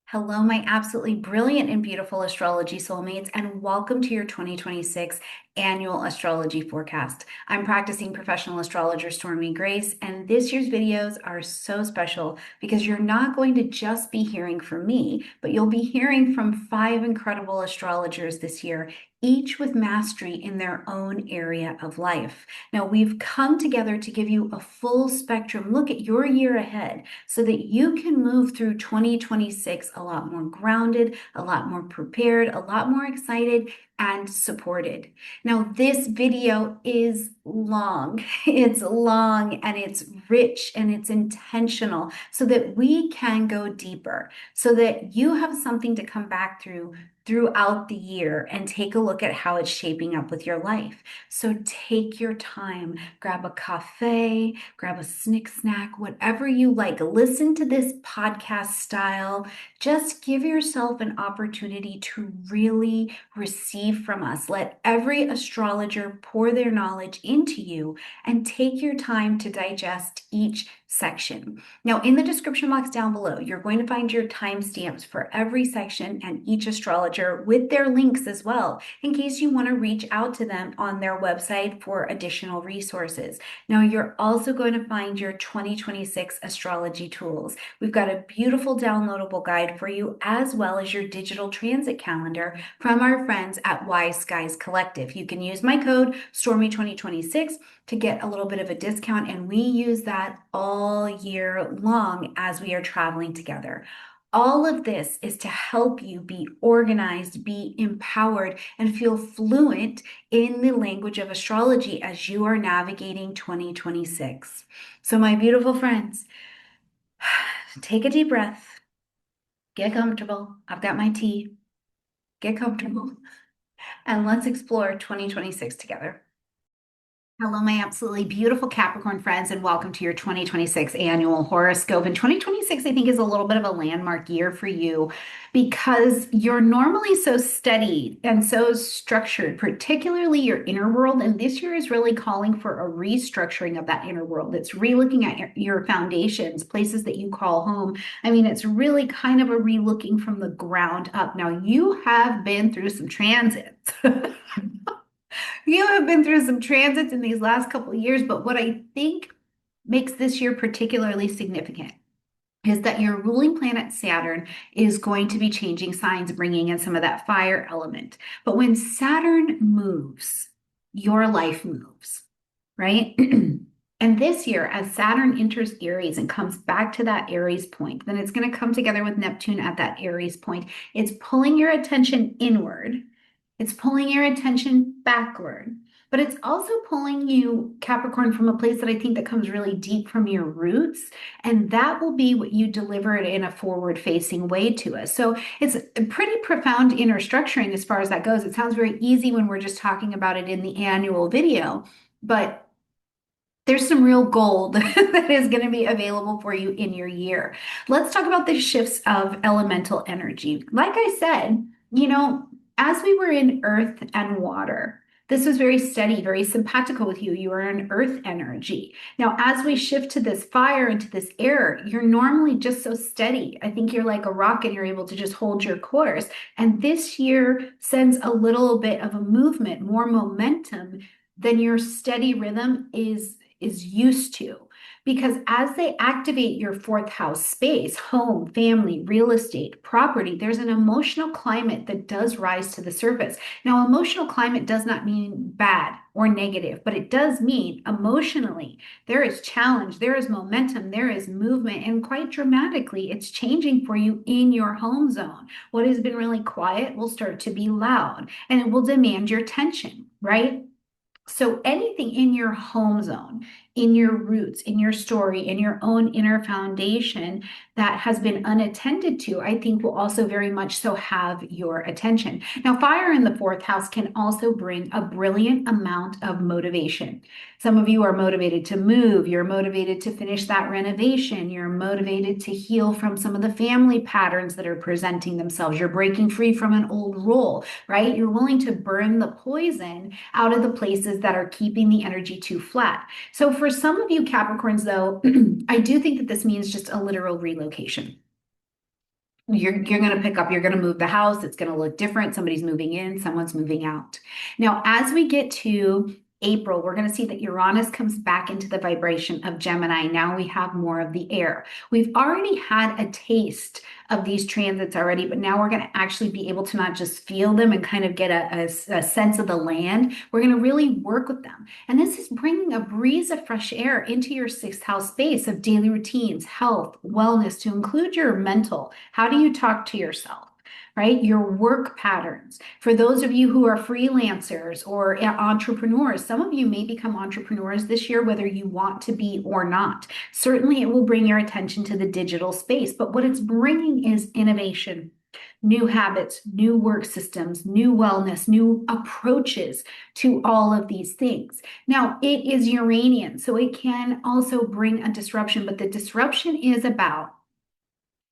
Hello, my absolutely brilliant and beautiful astrology soulmates, and welcome to your 2026 annual astrology forecast. I'm practicing professional astrologer Stormie Grace, and this year's videos are so special because you're not going to just be hearing from me, but you'll be hearing from 5 incredible astrologers this year, each with mastery in their own area of life. Now, we've come together to give you a full spectrum look at your year ahead so that you can move through 2026 a lot more grounded, a lot more prepared, a lot more excited, and supported. Now, this video is long. It's long and it's rich and it's intentional so that we can go deeper, so that you have something to come back throughout the year and take a look at how it's shaping up with your life. So take your time, grab a cafe, grab a snack, whatever you like. Listen to this podcast style. Just give yourself an opportunity to really receive from us. Let every astrologer pour their knowledge into you and take your time to digest each section. Now, in the description box down below, you're going to find your timestamps for every section and each astrologer with their links as well, in case you want to reach out to them on their website for additional resources. Now, you're also going to find your 2026 astrology tools. We've got a beautiful downloadable guide for you, as well as your digital transit calendar from our friends at Wise Skies Collective. You can use my code Stormie2026 to get a little bit of a discount, and we use that all year long as we are traveling together. All of this is to help you be organized, be empowered, and feel fluent in the language of astrology as you are navigating 2026. So, my beautiful friends, take a deep breath, get comfortable. I've got my tea. Get comfortable, and let's explore 2026 together. Hello, my absolutely beautiful Capricorn friends, and welcome to your 2026 annual horoscope. And 2026, I think, is a little bit of a landmark year for you because you're normally so steady and so structured, particularly your inner world. And this year is really calling for a restructuring of that inner world. It's relooking at your foundations, places that you call home. I mean, it's really kind of a relooking from the ground up. Now, you have been through some transits. You have been through some transits in these last couple of years, but what I think makes this year particularly significant is that your ruling planet Saturn is going to be changing signs, bringing in some of that fire element. But when Saturn moves, your life moves, right? And this year, as Saturn enters Aries and comes back to that Aries point, then it's going to come together with Neptune at that Aries point. It's pulling your attention inward. It's pulling your attention backward, but it's also pulling you, Capricorn, from a place that I think that comes really deep from your roots. And that will be what you deliver it in a forward facing way to us. So it's a pretty profound inner structuring as far as that goes. It sounds very easy when we're just talking about it in the annual video, but there's some real gold that is going to be available for you in your year. Let's talk about the shifts of elemental energy. Like I said, as we were in earth and water, this was very steady, very simpatico with you. You are in earth energy. Now, as we shift to this fire and to this air, you're normally just so steady. I think you're like a rock and you're able to just hold your course. And this year sends a little bit of a movement, more momentum than your steady rhythm is used to. Because as they activate your fourth house space, home, family, real estate, property, there's an emotional climate that does rise to the surface. Now, emotional climate does not mean bad or negative, but it does mean emotionally there is challenge, there is momentum, there is movement, and quite dramatically, it's changing for you in your home zone. What has been really quiet will start to be loud, and it will demand your attention, right? So anything in your home zone, in your roots, in your story, in your own inner foundation that has been unattended to, I think will also very much so have your attention. Now, fire in the fourth house can also bring a brilliant amount of motivation. Some of you are motivated to move, you're motivated to finish that renovation, you're motivated to heal from some of the family patterns that are presenting themselves. You're breaking free from an old role, right? You're willing to burn the poison out of the places that are keeping the energy too flat. So for some of you Capricorns, though, I do think that this means just a literal relocation. you're going to pick up, you're going to move the house. It's going to look different. Somebody's moving in, someone's moving out. Now, as we get to April, we're going to see that Uranus comes back into the vibration of Gemini. Now we have more of the air. We've already had a taste of these transits already, but now we're going to actually be able to not just feel them and kind of get a sense of the land. We're going to really work with them. And this is bringing a breeze of fresh air into your sixth house space of daily routines, health, wellness, to include your mental. How do you talk to yourself? Right? Your work patterns. For those of you who are freelancers or entrepreneurs, some of you may become entrepreneurs this year, whether you want to be or not. Certainly, it will bring your attention to the digital space, but what it's bringing is innovation, new habits, new work systems, new wellness, new approaches to all of these things. Now, it is Uranian, so it can also bring a disruption, but the disruption is about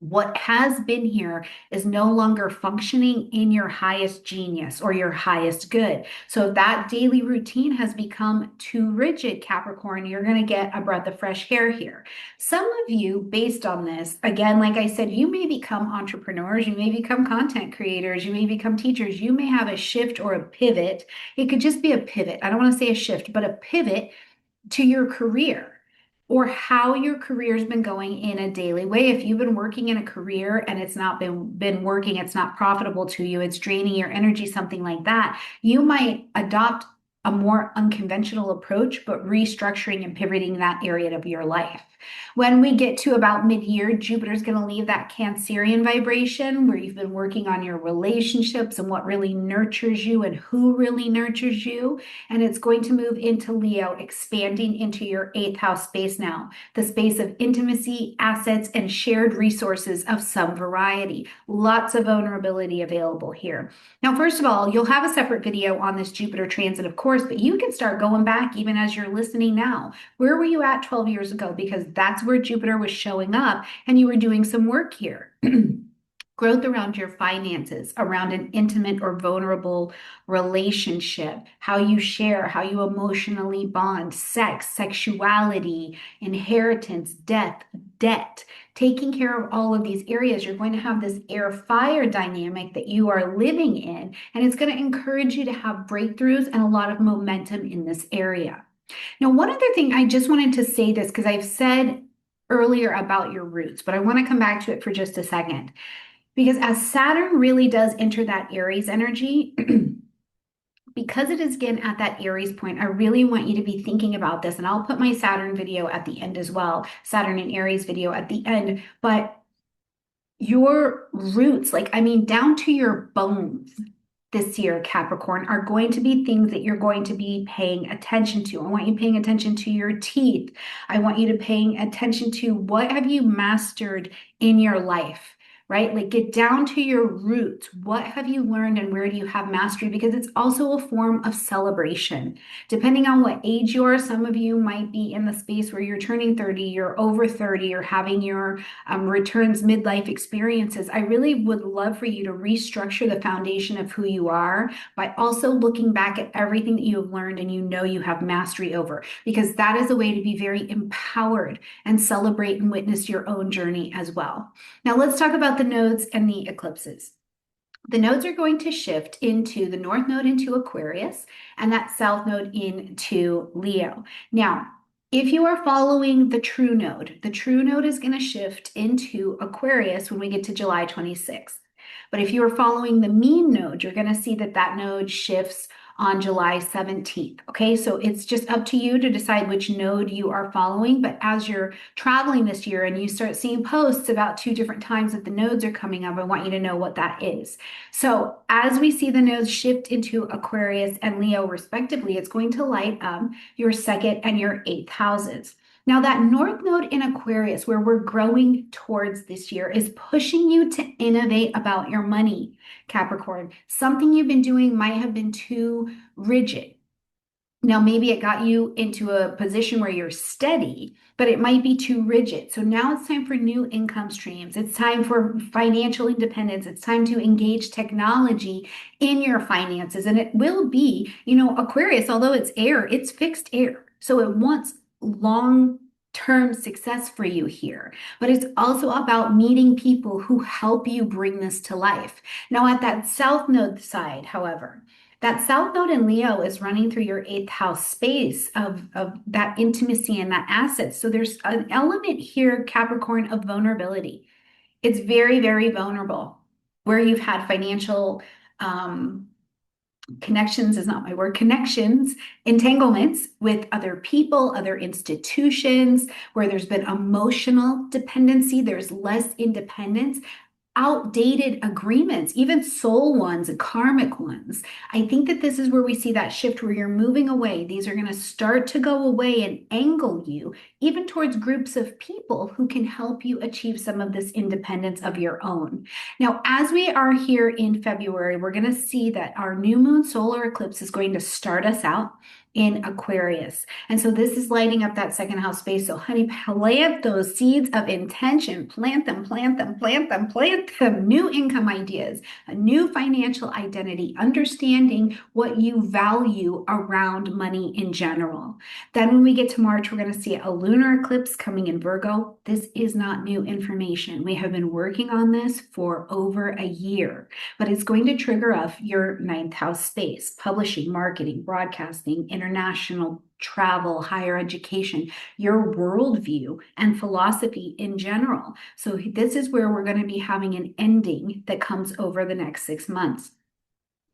what has been here is no longer functioning in your highest genius or your highest good. So if that daily routine has become too rigid, Capricorn, you're going to get a breath of fresh air here. Some of you, based on this, again, like I said, you may become entrepreneurs, you may become content creators, you may become teachers, you may have a shift or a pivot. It could just be a pivot. I don't want to say a shift, but a pivot to your career or how your career's been going in a daily way. If you've been working in a career and it's not been working, it's not profitable to you, it's draining your energy, something like that, you might adopt a more unconventional approach, but restructuring and pivoting that area of your life. When we get to about mid-year, Jupiter's going to leave that Cancerian vibration where you've been working on your relationships and what really nurtures you and who really nurtures you. And it's going to move into Leo, expanding into your eighth house space now, the space of intimacy, assets, and shared resources of some variety. Lots of vulnerability available here. Now, first of all, you'll have a separate video on this Jupiter transit, of course, but you can start going back even as you're listening now. Where were you at 12 years ago? Because that's where Jupiter was showing up and you were doing some work here. Growth around your finances, around an intimate or vulnerable relationship, how you share, how you emotionally bond, sex, sexuality, inheritance, death, debt, taking care of all of these areas. You're going to have this air fire dynamic that you are living in, and it's going to encourage you to have breakthroughs and a lot of momentum in this area. Now, one other thing, I just wanted to say this because I've said earlier about your roots, but I want to come back to it for just a second. Because as Saturn really does enter that Aries energy, because it is again at that Aries point, I really want you to be thinking about this. And I'll put my Saturn video at the end as well, Saturn and Aries video at the end. But your roots, like, I mean, down to your bones this year, Capricorn, are going to be things that you're going to be paying attention to. I want you paying attention to your teeth. I want you to paying attention to what have you mastered in your life, right? Like get down to your roots. What have you learned and where do you have mastery? Because it's also a form of celebration. Depending on what age you are, some of you might be in the space where you're turning 30, you're over 30, you're having your returns midlife experiences. I really would love for you to restructure the foundation of who you are by also looking back at everything that you have learned and you know you have mastery over, because that is a way to be very empowered and celebrate and witness your own journey as well. Now let's talk about the nodes and the eclipses. The nodes are going to shift into the north node into Aquarius and that south node into Leo. Now, if you are following the true node is going to shift into Aquarius when we get to July 26th. But if you are following the mean node, you're going to see that that node shifts on July 17th. Okay, so it's just up to you to decide which node you are following. But as you're traveling this year and you start seeing posts about 2 different times that the nodes are coming up, I want you to know what that is. So as we see the nodes shift into Aquarius and Leo respectively, it's going to light up your second and your eighth houses. Now, that north node in Aquarius, where we're growing towards this year, is pushing you to innovate about your money, Capricorn. Something you've been doing might have been too rigid. Now, maybe it got you into a position where you're steady, but it might be too rigid. So now it's time for new income streams. It's time for financial independence. It's time to engage technology in your finances. And it will be, Aquarius, although it's air, it's fixed air. So it wants long term success for you here, but it's also about meeting people who help you bring this to life. Now, at that South Node side, however, that South Node in Leo is running through your eighth house space of that intimacy and that asset. So there's an element here, Capricorn, of vulnerability. It's very, very vulnerable where you've had financial um, connections is not my word, connections, entanglements with other people, other institutions, where there's been emotional dependency, there's less independence, outdated agreements, even soul ones and karmic ones. I think that this is where we see that shift where you're moving away. These are going to start to go away and angle you even towards groups of people who can help you achieve some of this independence of your own. Now, as we are here in February, we're going to see that our new moon solar eclipse is going to start us out in Aquarius. And so this is lighting up that second house space. So honey, plant those seeds of intention, plant them, plant them, plant them, plant them, new income ideas, a new financial identity, understanding what you value around money in general. Then when we get to March, we're going to see a lunar eclipse coming in Virgo. This is not new information. We have been working on this for over a year, but it's going to trigger off your ninth house space, publishing, marketing, broadcasting, international travel, higher education, your worldview, and philosophy in general. So this is where we're going to be having an ending that comes over the next 6 months.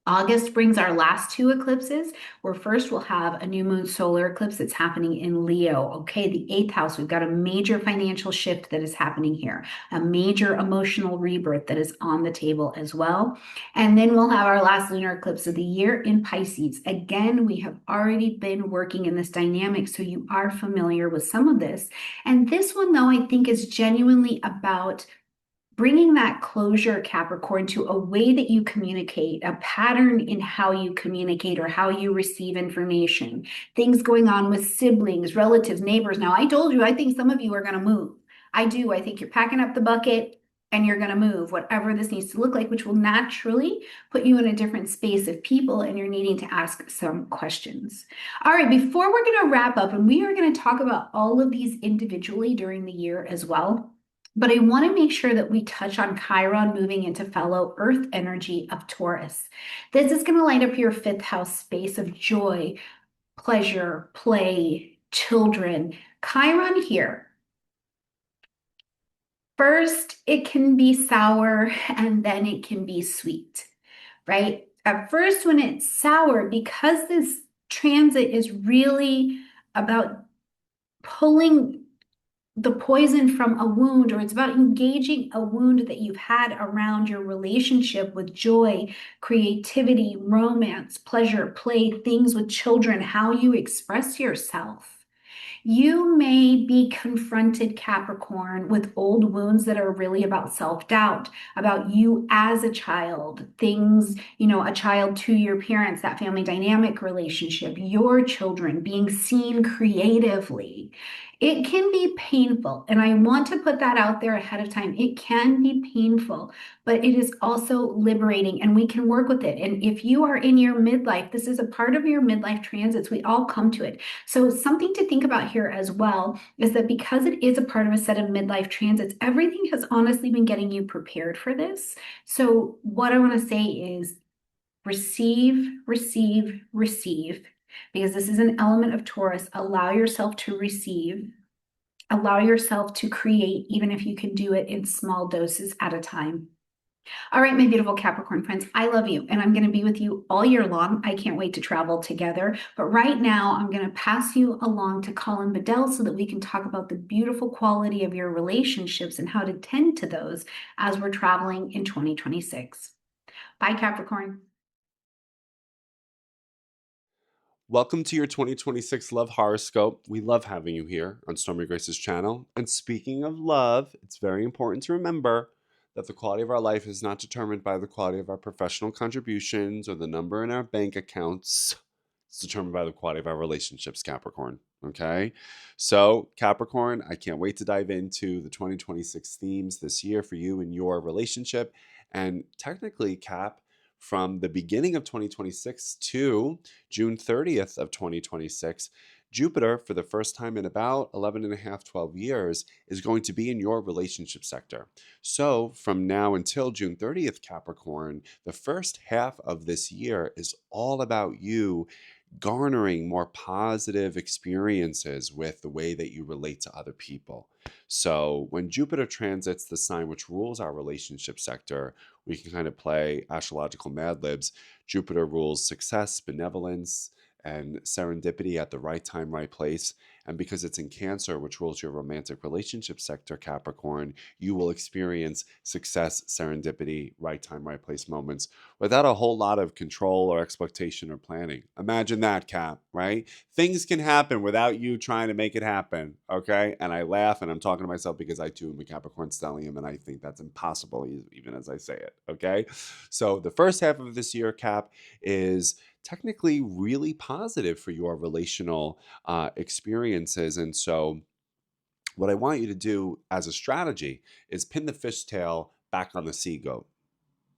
August brings our last two eclipses, where first we'll have a new moon solar eclipse that's happening in Leo. Okay, the eighth house, we've got a major financial shift that is happening here, a major emotional rebirth that is on the table as well. And then we'll have our last lunar eclipse of the year in Pisces. Again, we have already been working in this dynamic, so you are familiar with some of this. And this one, though, I think is genuinely about bringing that closure, Capricorn, to a way that you communicate, a pattern in how you communicate or how you receive information, things going on with siblings, relatives, neighbors. Now, I told you, I think some of you are going to move. I do. I think you're packing up the bucket and you're going to move, whatever this needs to look like, which will naturally put you in a different space of people, and you're needing to ask some questions. All right, before we're going to wrap up, and we are going to talk about all of these individually during the year as well. But I want to make sure that we touch on Chiron moving into fellow Earth energy of Taurus. This is going to light up your fifth house space of joy, pleasure, play, children. Chiron here. First, it can be sour and then it can be sweet, right? At first, when it's sour, because this transit is really about pulling the poison from a wound, or it's about engaging a wound that you've had around your relationship with joy, creativity, romance, pleasure, play, things with children, how you express yourself. You may be confronted, Capricorn, with old wounds that are really about self-doubt, about you as a child, things, a child to your parents, that family dynamic relationship, your children being seen creatively. It can be painful, and I want to put that out there ahead of time. It can be painful, but it is also liberating, and we can work with it. And if you are in your midlife, this is a part of your midlife transits. We all come to it. So something to think about here as well is that because it is a part of a set of midlife transits, everything has honestly been getting you prepared for this. So what I want to say is receive, receive, receive, because this is an element of Taurus. Allow yourself to receive, allow yourself to create, even if you can do it in small doses at a time. All right, my beautiful Capricorn friends, I love you, and I'm going to be with you all year long. I can't wait to travel together. But right now, I'm going to pass you along to Colin Bedell so that we can talk about the beautiful quality of your relationships and how to tend to those as we're traveling in 2026. Bye, Capricorn. Welcome to your 2026 Love Horoscope. We love having you here on Stormie Grace's channel. And speaking of love, it's very important to remember that the quality of our life is not determined by the quality of our professional contributions or the number in our bank accounts. It's determined by the quality of our relationships, Capricorn. Okay? So, Capricorn, I can't wait to dive into the 2026 themes this year for you and your relationship. And technically, Cap, from the beginning of 2026 to June 30th of 2026, Jupiter, for the first time in about 11 and a half, 12 years, is going to be in your relationship sector. So from now until June 30th, Capricorn, the first half of this year is all about you garnering more positive experiences with the way that you relate to other people. So when Jupiter transits the sign which rules our relationship sector, we can kind of play astrological Mad Libs. Jupiter rules success, benevolence, and serendipity at the right time, right place. And because it's in Cancer, which rules your romantic relationship sector, Capricorn, you will experience success, serendipity, right time, right place moments without a whole lot of control or expectation or planning. Imagine that, Cap, right? Things can happen without you trying to make it happen, okay? And I laugh and I'm talking to myself because I too am a Capricorn stellium and I think that's impossible even as I say it, okay? So the first half of this year, Cap, is technically really positive for your relational experiences. And so what I want you to do as a strategy is pin the fishtail back on the sea goat.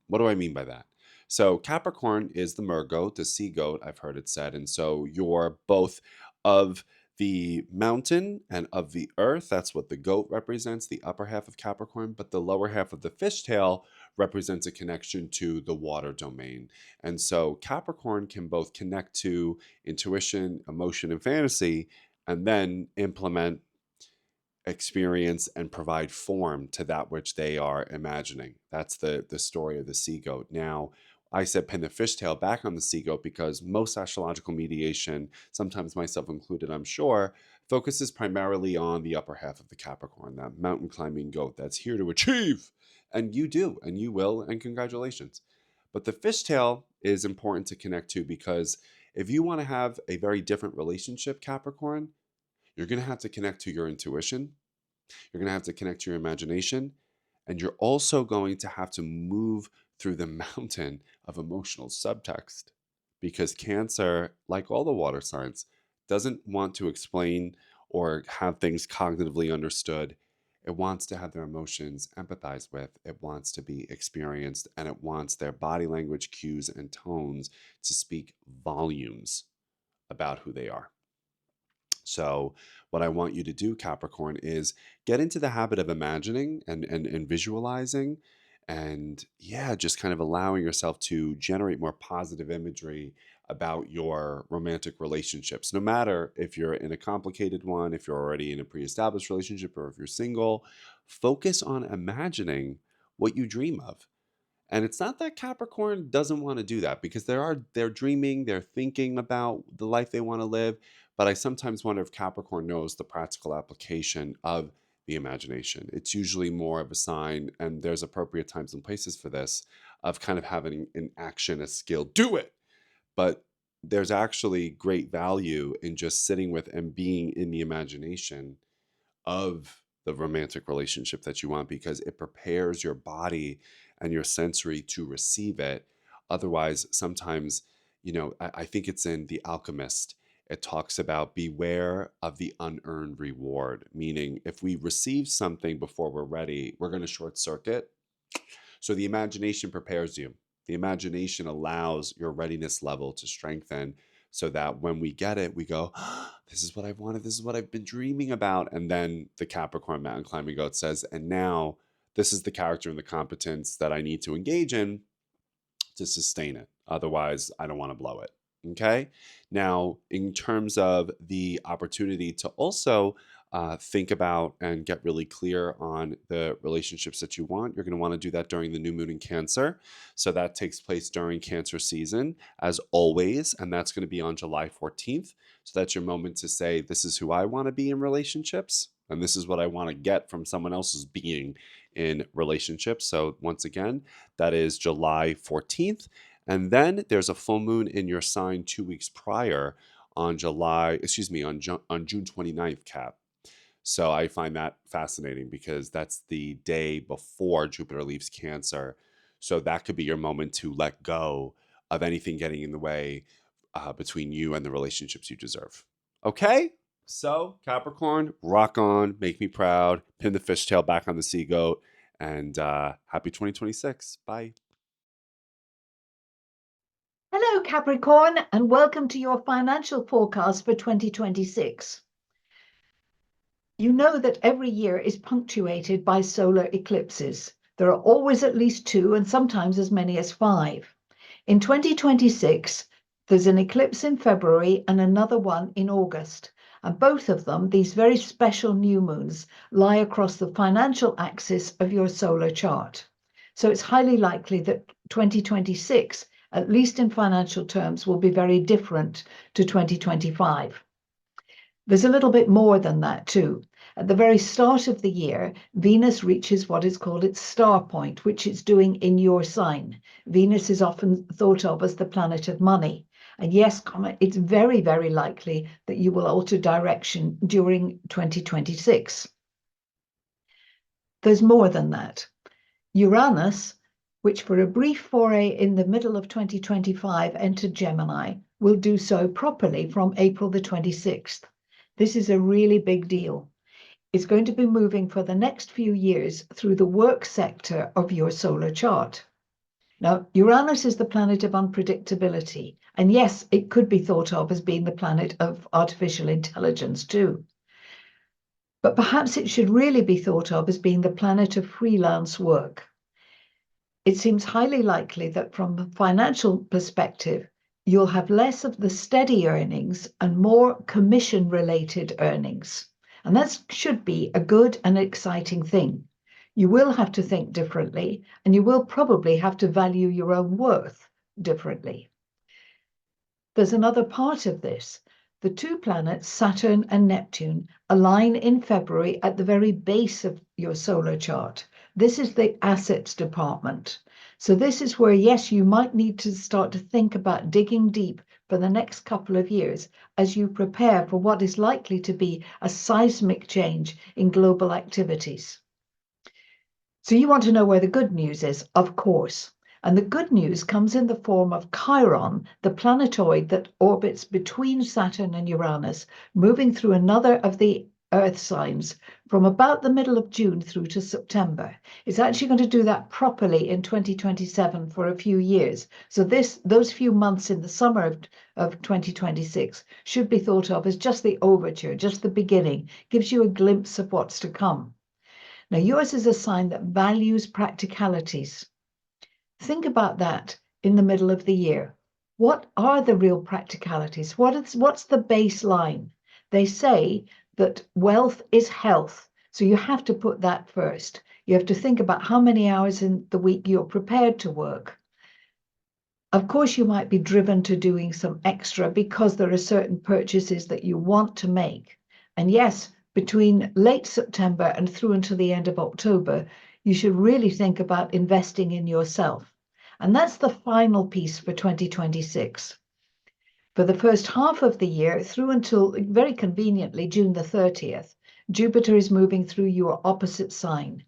What do I mean by that? So Capricorn is the mergoat, the sea goat, I've heard it said. And so you're both of the mountain and of the earth. That's what the goat represents, the upper half of Capricorn. But the lower half of the fishtail represents a connection to the water domain. And so Capricorn can both connect to intuition, emotion, and fantasy, and then implement, experience, and provide form to that which they are imagining. That's the story of the sea goat. Now, I said pin the fishtail back on the sea goat because most astrological mediation, sometimes myself included, I'm sure, focuses primarily on the upper half of the Capricorn, that mountain climbing goat that's here to achieve. And you do, and you will, and congratulations. But the fishtail is important to connect to because if you want to have a very different relationship, Capricorn, you're going to have to connect to your intuition. You're going to have to connect to your imagination. And you're also going to have to move through the mountain of emotional subtext. Because Cancer, like all the water signs, doesn't want to explain or have things cognitively understood. It wants to have their emotions empathized with. It wants to be experienced. And it wants their body language cues and tones to speak volumes about who they are. So, what I want you to do, Capricorn, is get into the habit of imagining and visualizing, and yeah, just kind of allowing yourself to generate more positive imagery about your romantic relationships. No matter if you're in a complicated one, if you're already in a pre established relationship, or if you're single, focus on imagining what you dream of. And it's not that Capricorn doesn't want to do that because they're dreaming, they're thinking about the life they want to live, but I sometimes wonder if Capricorn knows the practical application of the imagination. It's usually more of a sign, and there's appropriate times and places for this, of kind of having an action, a skill, do it. But there's actually great value in just sitting with and being in the imagination of the romantic relationship that you want because it prepares your body and your sensory to receive it. Otherwise, sometimes, I think it's in The Alchemist. It talks about beware of the unearned reward, meaning if we receive something before we're ready, we're going to short circuit. So the imagination prepares you. The imagination allows your readiness level to strengthen so that when we get it, we go, this is what I've wanted. This is what I've been dreaming about. And then the Capricorn mountain climbing goat says, and now this is the character and the competence that I need to engage in to sustain it. Otherwise, I don't want to blow it. Okay. Now, in terms of the opportunity to also think about and get really clear on the relationships that you want, you're going to want to do that during the new moon in Cancer. So that takes place during Cancer season, as always. And that's going to be on July 14th. So that's your moment to say, this is who I want to be in relationships. And this is what I want to get from someone else's being in relationships. So once again, that is July 14th. And then there's a full moon in your sign 2 weeks prior on on June 29th, Cap. So I find that fascinating because that's the day before Jupiter leaves Cancer. So that could be your moment to let go of anything getting in the way between you and the relationships you deserve. Okay? So, Capricorn, rock on, make me proud, pin the fishtail back on the sea goat, and happy 2026. Bye. Hello, Hello, Capricorn, and welcome to your financial forecast for 2026. You know that every year is punctuated by solar eclipses. There are always at least 2 and sometimes as many as 5. In 2026, there's an eclipse in February and another one in August. And both of them, these very special new moons, lie across the financial axis of your solar chart. So it's highly likely that 2026, at least in financial terms, will be very different to 2025. There's a little bit more than that too. At the very start of the year, Venus reaches what is called its star point, which it's doing in your sign. Venus is often thought of as the planet of money. And yes, it's very, very likely that you will alter direction during 2026. There's more than that. Uranus, which for a brief foray in the middle of 2025 entered Gemini, will do so properly from April the 26th. This is a really big deal. It's going to be moving for the next few years through the work sector of your solar chart. Now, Uranus is the planet of unpredictability. And yes, it could be thought of as being the planet of artificial intelligence too. But perhaps it should really be thought of as being the planet of freelance work. It seems highly likely that from a financial perspective, you'll have less of the steady earnings and more commission-related earnings. And that should be a good and exciting thing. You will have to think differently, and you will probably have to value your own worth differently. There's another part of this. The 2 planets, Saturn and Neptune, align in February at the very base of your solar chart. This is the assets department. So this is where, yes, you might need to start to think about digging deep for the next couple of years as you prepare for what is likely to be a seismic change in global activities. So you want to know where the good news is, of course. And the good news comes in the form of Chiron, the planetoid that orbits between Saturn and Uranus, moving through another of the Earth signs from about the middle of June through to September. It's actually going to do that properly in 2027 for a few years. So those few months in the summer of 2026 should be thought of as just the overture, just the beginning, gives you a glimpse of what's to come. Now, yours is a sign that values practicalities. Think about that in the middle of the year. What are the real practicalities? What's the baseline? They say that wealth is health. So you have to put that first. You have to think about how many hours in the week you're prepared to work. Of course, you might be driven to doing some extra because there are certain purchases that you want to make. And yes, between late September and through until the end of October, you should really think about investing in yourself. And that's the final piece for 2026. For the first half of the year, through until very conveniently June the 30th, Jupiter is moving through your opposite sign.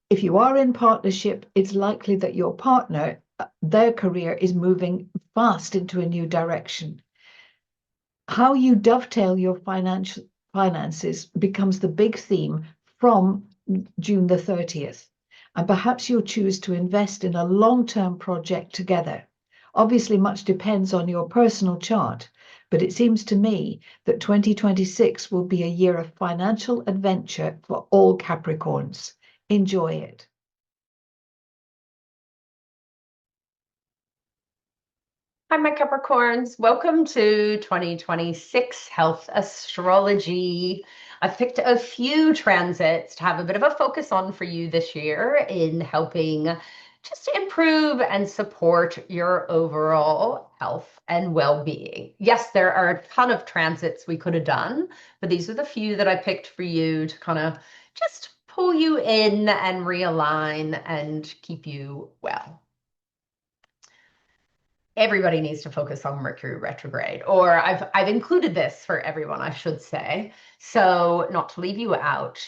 If you are in partnership, it's likely that your partner, their career is moving fast into a new direction. How you dovetail your finances becomes the big theme from June the 30th. And perhaps you'll choose to invest in a long-term project together. Obviously, much depends on your personal chart, but it seems to me that 2026 will be a year of financial adventure for all Capricorns. Enjoy it. Hi, my Capricorns. Welcome to 2026 Health Astrology. I've picked a few transits to have a bit of a focus on for you this year in helping just improve and support your overall health and well-being. Yes, there are a ton of transits we could have done, but these are the few that I picked for you to kind of just pull you in and realign and keep you well. Everybody needs to focus on Mercury retrograde, or I've included this for everyone, I should say. So not to leave you out,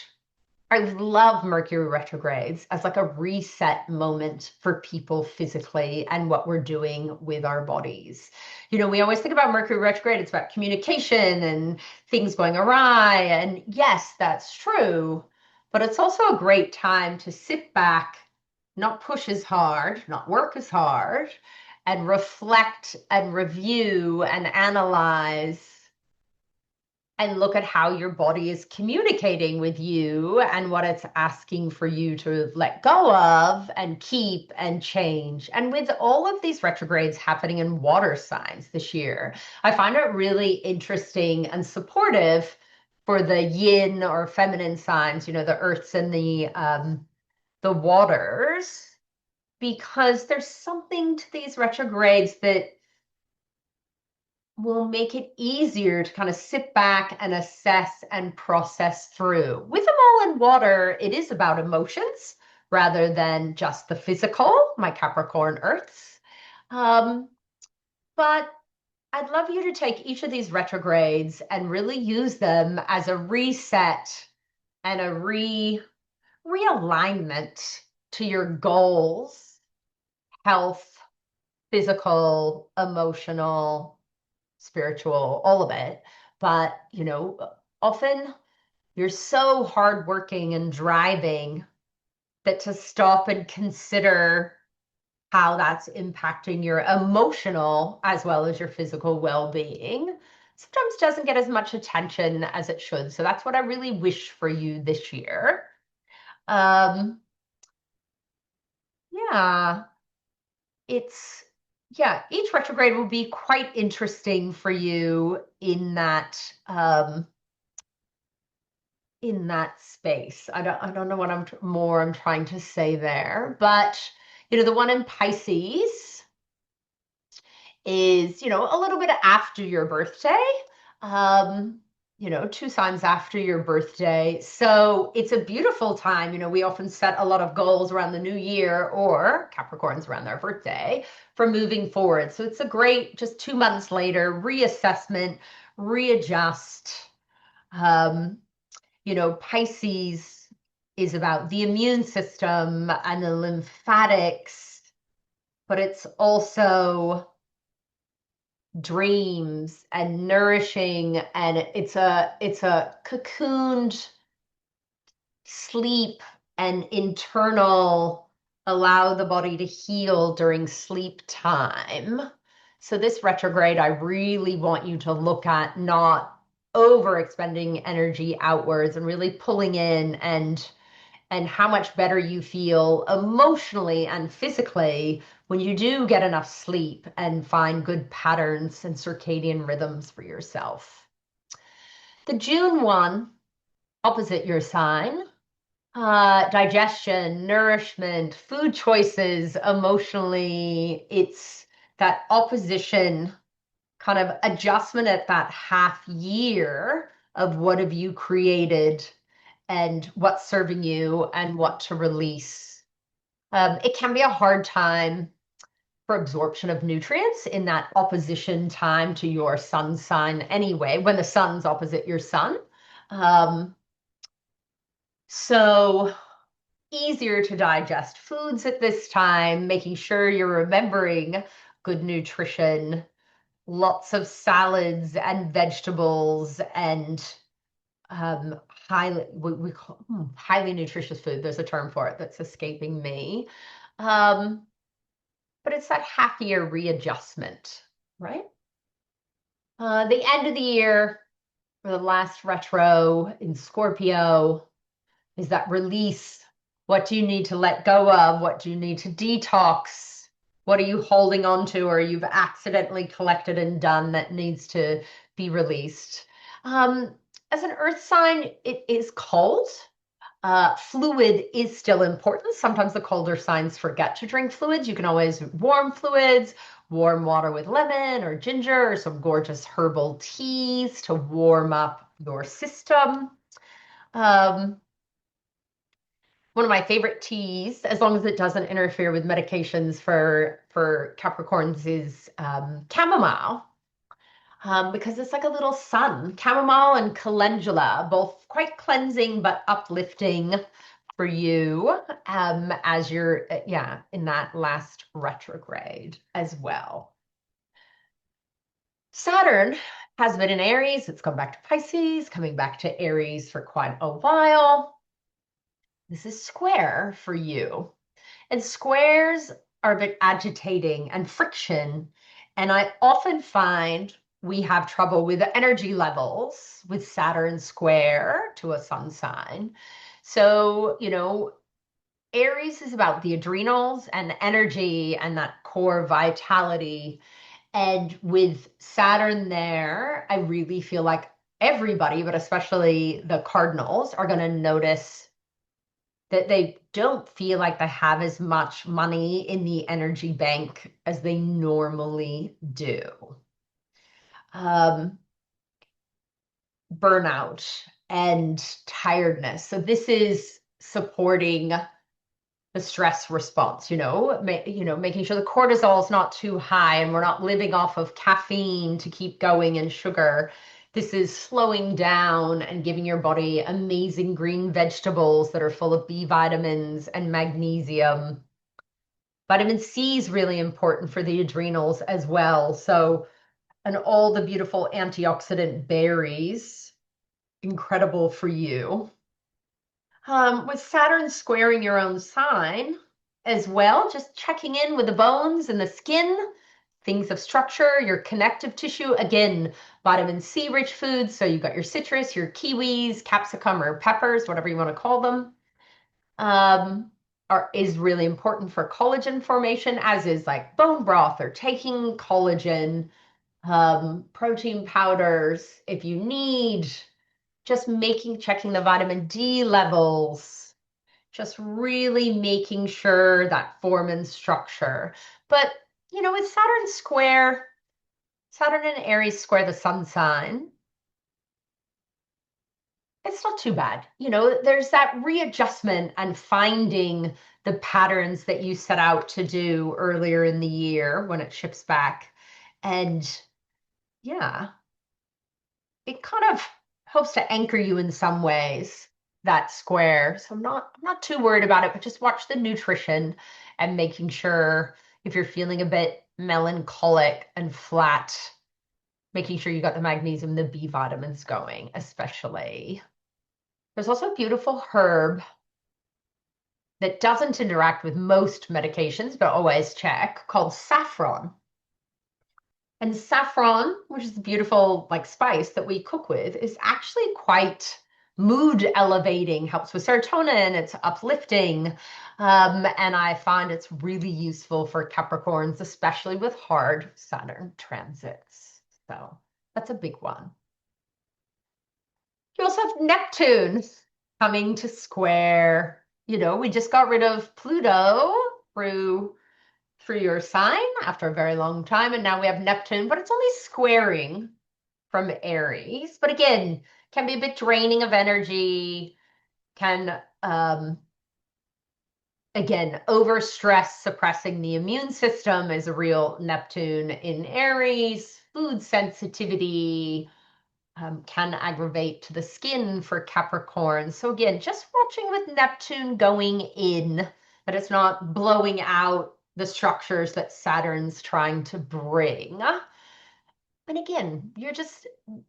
I love Mercury retrogrades as like a reset moment for people physically and what we're doing with our bodies. You know, we always think about Mercury retrograde, it's about communication and things going awry. And yes, that's true, but it's also a great time to sit back, not push as hard, not work as hard, and reflect and review and analyze and look at how your body is communicating with you and what it's asking for you to let go of and keep and change. And with all of these retrogrades happening in water signs this year, I find it really interesting and supportive for the yin or feminine signs, the earths and the waters, because there's something to these retrogrades that will make it easier to kind of sit back and assess and process through. With them all in water, it is about emotions rather than just the physical, my Capricorn Earths. But I'd love you to take each of these retrogrades and really use them as a reset and a realignment to your goals, health, physical, emotional, spiritual, all of it. But, often you're so hardworking and driving that to stop and consider how that's impacting your emotional as well as your physical well-being sometimes doesn't get as much attention as it should. So that's what I really wish for you this year. Yeah, each retrograde will be quite interesting for you in that space. I don't know what I'm trying to say there, but the one in Pisces is, a little bit after your birthday. 2 signs after your birthday. So it's a beautiful time. We often set a lot of goals around the new year or Capricorns around their birthday for moving forward. So it's a great, just 2 months later, reassessment, readjust. Pisces is about the immune system and the lymphatics, but it's also dreams and nourishing, and it's a cocooned sleep and internal allow the body to heal during sleep time. So this retrograde, I really want you to look at not over expending energy outwards and really pulling in and how much better you feel emotionally and physically when you do get enough sleep and find good patterns and circadian rhythms for yourself. The June one, opposite your sign, digestion, nourishment, food choices, emotionally, it's that opposition kind of adjustment at that half year of what have you created and what's serving you and what to release. It can be a hard time for absorption of nutrients in that opposition time to your sun sign anyway, when the sun's opposite your sun. So easier to digest foods at this time, making sure you're remembering good nutrition, lots of salads and vegetables and we call highly nutritious food. There's a term for it that's escaping me. But it's that half year readjustment, right? The end of the year, or the last retro in Scorpio, is that release. What do you need to let go of? What do you need to detox? What are you holding on to or you've accidentally collected and done that needs to be released? As an earth sign, it is cold. Fluid is still important. Sometimes the colder signs forget to drink fluids. You can always warm fluids, warm water with lemon or ginger or some gorgeous herbal teas to warm up your system. One of my favorite teas, as long as it doesn't interfere with medications for Capricorns, is chamomile. Because it's like a little sun. Chamomile and calendula, both quite cleansing but uplifting for you as you're, in that last retrograde as well. Saturn has been in Aries. It's come back to Pisces, coming back to Aries for quite a while. This is square for you. And squares are a bit agitating and friction. And I often find we have trouble with the energy levels with Saturn square to a sun sign. So, Aries is about the adrenals and energy and that core vitality. And with Saturn there, I really feel like everybody, but especially the cardinals, are going to notice that they don't feel like they have as much money in the energy bank as they normally do. Um, Burnout and tiredness. So this is supporting the stress response, making sure the cortisol is not too high and we're not living off of caffeine to keep going and sugar. This is slowing down and giving your body amazing green vegetables that are full of B vitamins and magnesium. Vitamin C is really important for the adrenals as well. So, and all the beautiful antioxidant berries, incredible for you. With Saturn squaring your own sign as well, just checking in with the bones and the skin, things of structure, your connective tissue. Again, vitamin C rich foods. So you've got your citrus, your kiwis, capsicum or peppers, whatever you want to call them, is really important for collagen formation, as is like bone broth or taking collagen, protein powders if you need, just checking the vitamin D levels, just really making sure that form and structure. But, with Saturn and Aries square the sun sign, it's not too bad. There's that readjustment and finding the patterns that you set out to do earlier in the year when it shifts back. And yeah, it kind of helps to anchor you in some ways, that square. So I'm not too worried about it, but just watch the nutrition and making sure if you're feeling a bit melancholic and flat, making sure you got the magnesium, the B vitamins going, especially. There's also a beautiful herb that doesn't interact with most medications, but always check, called saffron. And saffron, which is a beautiful spice that we cook with, is actually quite mood elevating, helps with serotonin, it's uplifting. And I find it's really useful for Capricorns, especially with hard Saturn transits. So that's a big one. You also have Neptune coming to square. We just got rid of Pluto through your sign after a very long time, and now we have Neptune, but it's only squaring from Aries. But again, can be a bit draining of energy, can again, overstress suppressing the immune system is a real Neptune in Aries. Food sensitivity can aggravate to the skin for Capricorn. So again, just watching with Neptune going in, that it's not blowing out the structures that Saturn's trying to bring. And again,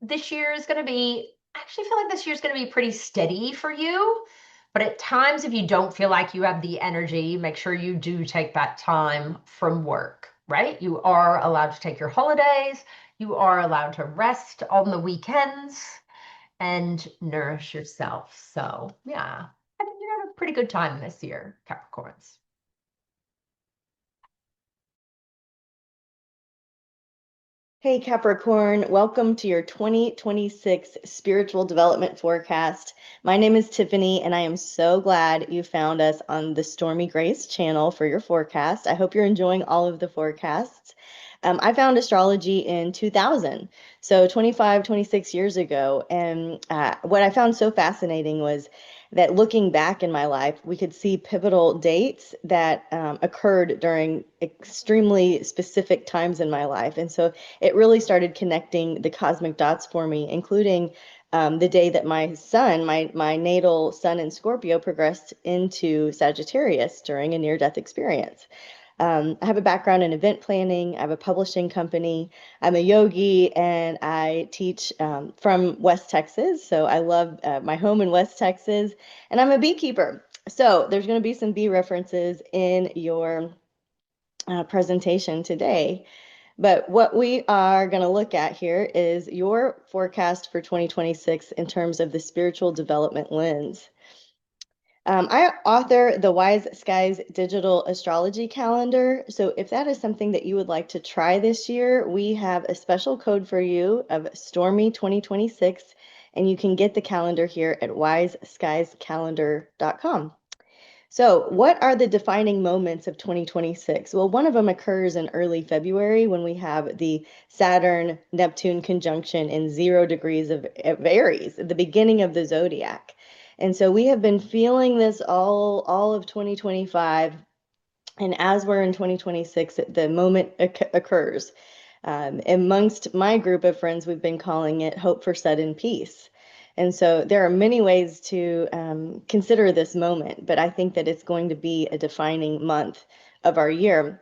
this year is going to be, I actually feel like this year is going to be pretty steady for you. But at times, if you don't feel like you have the energy, make sure you do take that time from work, right? You are allowed to take your holidays. You are allowed to rest on the weekends and nourish yourself. So yeah, I think you're gonna have a pretty good time this year, Capricorns. Hey Capricorn, welcome to your 2026 spiritual development forecast. My name is Tiffany, and I am so glad you found us on the Stormie Grace channel for your forecast. I hope you're enjoying all of the forecasts. I found astrology in 2000, so 25, 26 years ago. And what I found so fascinating was that looking back in my life, we could see pivotal dates that occurred during extremely specific times in my life. And so it really started connecting the cosmic dots for me, including the day that my sun, my natal sun in Scorpio, progressed into Sagittarius during a near-death experience. I have a background in event planning. I have a publishing company. I'm a yogi, and I teach from West Texas. So I love my home in West Texas, and I'm a beekeeper. So there's going to be some bee references in your presentation today. But what we are going to look at here is your forecast for 2026 in terms of the spiritual development lens. I author the Wise Skies digital astrology calendar. So if that is something that you would like to try this year, we have a special code for you of Stormie 2026, and you can get the calendar here at wiseskiescalendar.com. So, what are the defining moments of 2026? Well, one of them occurs in early February when we have the Saturn Neptune conjunction in 0 degrees of Aries, at the beginning of the zodiac. And so we have been feeling this all of 2025. And as we're in 2026, the moment occurs. Amongst my group of friends, we've been calling it Hope for Sudden Peace. And so there are many ways to consider this moment, but I think that it's going to be a defining month of our year.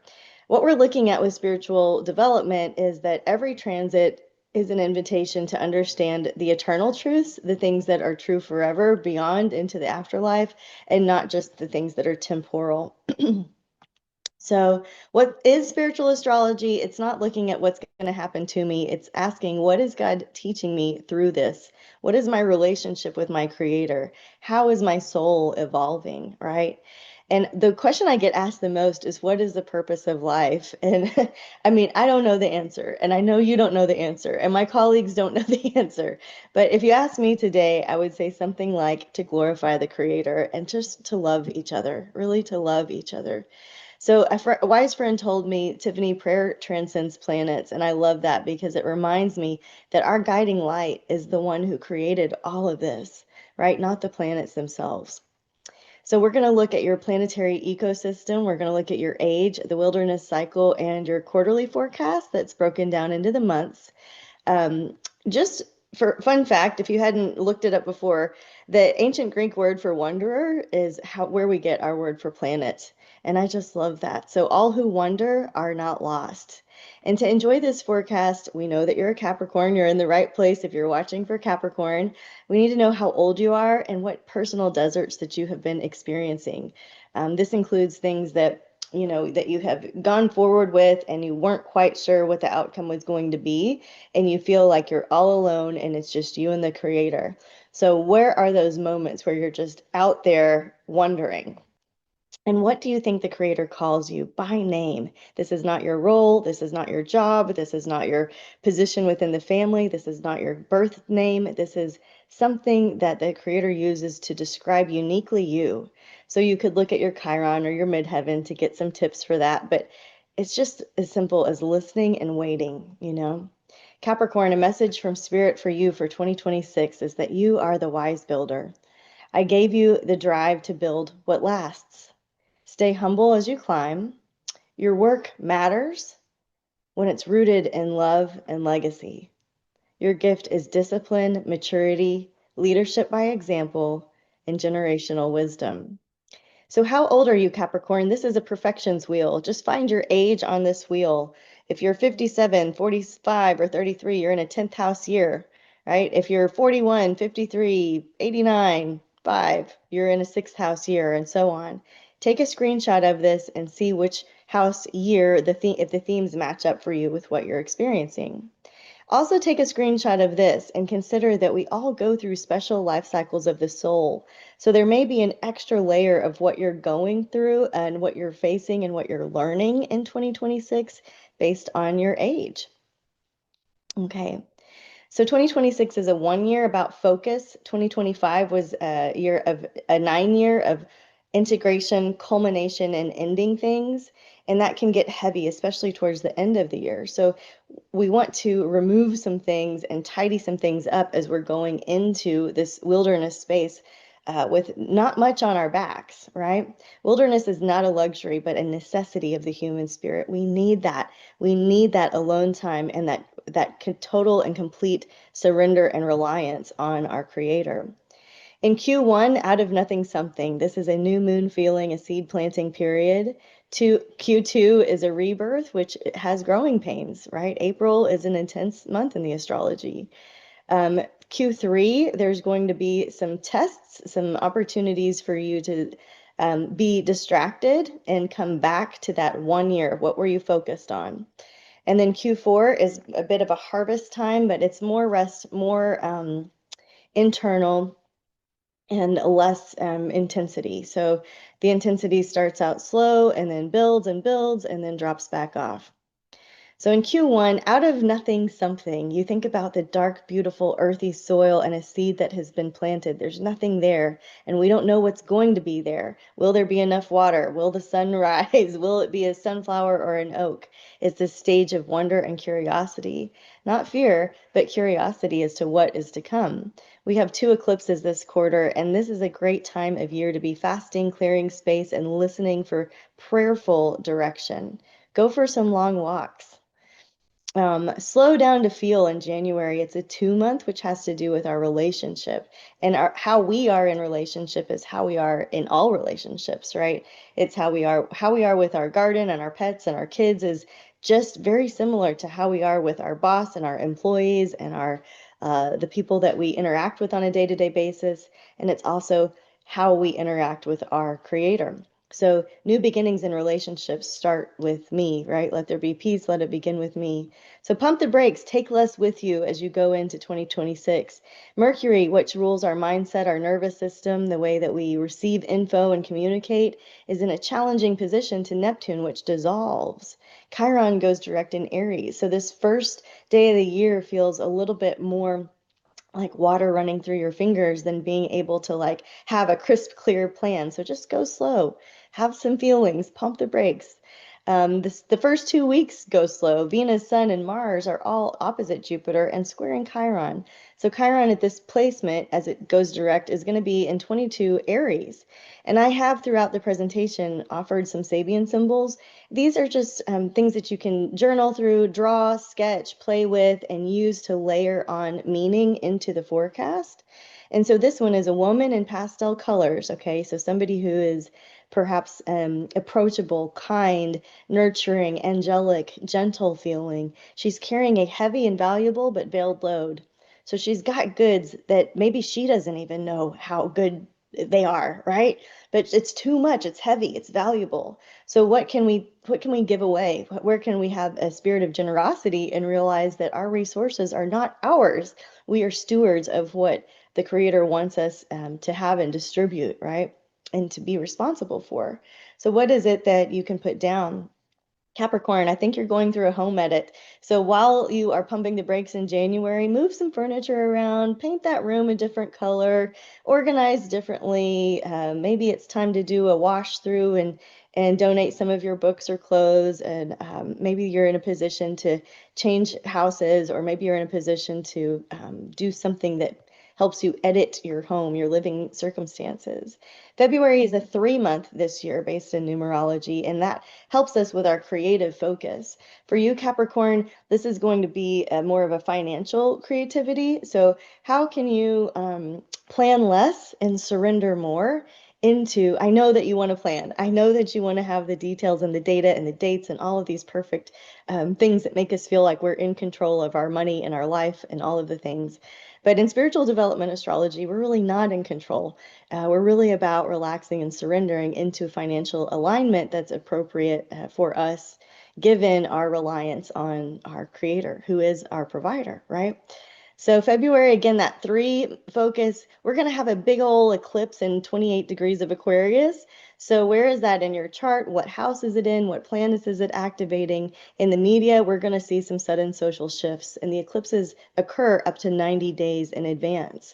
What we're looking at with spiritual development is that every transit is an invitation to understand the eternal truths, the things that are true forever, beyond into the afterlife, and not just the things that are temporal. So, what is spiritual astrology? It's not looking at what's going to happen to me. It's asking, what is God teaching me through this? What is my relationship with my creator? How is my soul evolving, right? And the question I get asked the most is, what is the purpose of life? And I mean, I don't know the answer, and I know you don't know the answer, and my colleagues don't know the answer. But if you ask me today, I would say something like to glorify the creator and just to love each other, really to love each other. So a wise friend told me, Tiffany, prayer transcends planets. And I love that because it reminds me that our guiding light is the one who created all of this, right? Not the planets themselves. So we're going to look at your planetary ecosystem. We're going to look at your age, the wilderness cycle, and your quarterly forecast that's broken down into the months. Just for fun fact, if you hadn't looked it up before, the ancient Greek word for wanderer is where we get our word for planet. And I just love that. So all who wander are not lost. And to enjoy this forecast, we know that you're a Capricorn. You're in the right place if you're watching for Capricorn. We need to know how old you are and what personal deserts that you have been experiencing. This includes things that that you have gone forward with and you weren't quite sure what the outcome was going to be, and you feel like you're all alone and it's just you and the creator. So where are those moments where you're just out there wondering? And what do you think the creator calls you by name? This is not your role. This is not your job. This is not your position within the family. This is not your birth name. This is something that the creator uses to describe uniquely you. So you could look at your Chiron or your midheaven to get some tips for that. But it's just as simple as listening and waiting. Capricorn, a message from Spirit for you for 2026 is that you are the wise builder. I gave you the drive to build what lasts. Stay humble as you climb. Your work matters when it's rooted in love and legacy. Your gift is discipline, maturity, leadership by example, and generational wisdom. So how old are you, Capricorn? This is a perfections wheel. Just find your age on this wheel. If you're 57, 45, or 33, you're in a 10th house year, right? If you're 41, 53, 89, 5, you're in a 6th house year, and so on. Take a screenshot of this and see which house year if the themes match up for you with what you're experiencing. Also take a screenshot of this and consider that we all go through special life cycles of the soul. So there may be an extra layer of what you're going through and what you're facing and what you're learning in 2026 based on your age. Okay. So 2026 is a 1 year about focus. 2025 was a 9 year of integration, culmination, and ending things. And that can get heavy, especially towards the end of the year. So we want to remove some things and tidy some things up as we're going into this wilderness space with not much on our backs, right? Wilderness is not a luxury, but a necessity of the human spirit. We need that. We need that alone time and that total and complete surrender and reliance on our creator. In Q1, out of nothing something. This is a new moon feeling, a seed planting period. Q2 is a rebirth, which has growing pains, right? April is an intense month in the astrology. Q3, there's going to be some tests, some opportunities for you to be distracted and come back to that 1 year. What were you focused on? And then Q4 is a bit of a harvest time, but it's more rest, more internal and less intensity. So the intensity starts out slow and then builds and builds and then drops back off. So in Q1, out of nothing, something. You think about the dark, beautiful, earthy soil and a seed that has been planted. There's nothing there, and we don't know what's going to be there. Will there be enough water? Will the sun rise? Will it be a sunflower or an oak? It's this stage of wonder and curiosity. Not fear, but curiosity as to what is to come. We have 2 eclipses this quarter, and this is a great time of year to be fasting, clearing space, and listening for prayerful direction. Go for some long walks. Slow down to feel in January. It's a 2 month, which has to do with our relationship. And how we are in relationship is how we are in all relationships, right? It's how we are with our garden and our pets and our kids is just very similar to how we are with our boss and our employees and the people that we interact with on a day-to-day basis. And it's also how we interact with our creator. So new beginnings in relationships start with me, right? Let there be peace. Let it begin with me. So pump the brakes. Take less with you as you go into 2026. Mercury, which rules our mindset, our nervous system, the way that we receive info and communicate, is in a challenging position to Neptune, which dissolves. Chiron goes direct in Aries. So this first day of the year feels a little bit more like water running through your fingers than being able to like have a crisp, clear plan. So just go slow, have some feelings, pump the brakes. The first 2 weeks go slow. Venus, Sun, and Mars are all opposite Jupiter and squaring Chiron. So Chiron at this placement, as it goes direct, is going to be in 22 Aries. And I have throughout the presentation offered some Sabian symbols. These are just things that you can journal through, draw, sketch, play with, and use to layer on meaning into the forecast. And so this one is a woman in pastel colors, okay? So somebody who is perhaps approachable, kind, nurturing, angelic, gentle feeling. She's carrying a heavy and valuable but veiled load. So she's got goods that maybe she doesn't even know how good they are, right? But it's too much, it's heavy, it's valuable. So what can we give away? Where can we have a spirit of generosity and realize that our resources are not ours? We are stewards of what the Creator wants us to have and distribute, right? And to be responsible for. So what is it that you can put down? Capricorn, I think you're going through a home edit. So while you are pumping the brakes in January, move some furniture around, paint that room a different color, organize differently. Maybe it's time to do a wash through and donate some of your books or clothes. And maybe you're in a position to change houses, or maybe you're in a position to do something that helps you edit your home, your living circumstances. February is a 3 month this year based in numerology, and that helps us with our creative focus. For you, Capricorn, this is going to be more of a financial creativity. So how can you plan less and surrender more into, I know that you want to plan. I know that you want to have the details and the data and the dates and all of these perfect things that make us feel like we're in control of our money and our life and all of the things. But in spiritual development astrology, we're really not in control. We're really about relaxing and surrendering into financial alignment that's appropriate for us, given our reliance on our Creator, who is our provider, right? So February, again, that 3 focus, we're going to have a big old eclipse in 28 degrees of Aquarius. So where is that in your chart? What house is it in? What planets is it activating? In the media, we're going to see some sudden social shifts, and the eclipses occur up to 90 days in advance.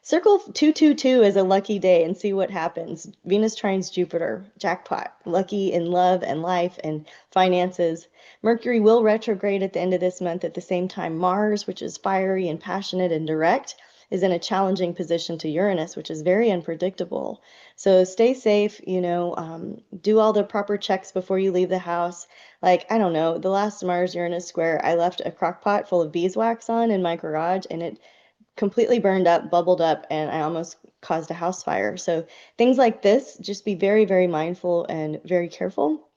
Circle 222 as a lucky day and see what happens. Venus trines Jupiter, jackpot, lucky in love and life and finances. Mercury will retrograde at the end of this month. At the same time, Mars, which is fiery and passionate and direct, is in a challenging position to Uranus, which is very unpredictable. So stay safe, do all the proper checks before you leave the house. Like, I don't know, the last Mars-Uranus square, I left a crock pot full of beeswax on in my garage, and it completely burned up, bubbled up, and I almost caused a house fire. So things like this, just be very, very mindful and very careful.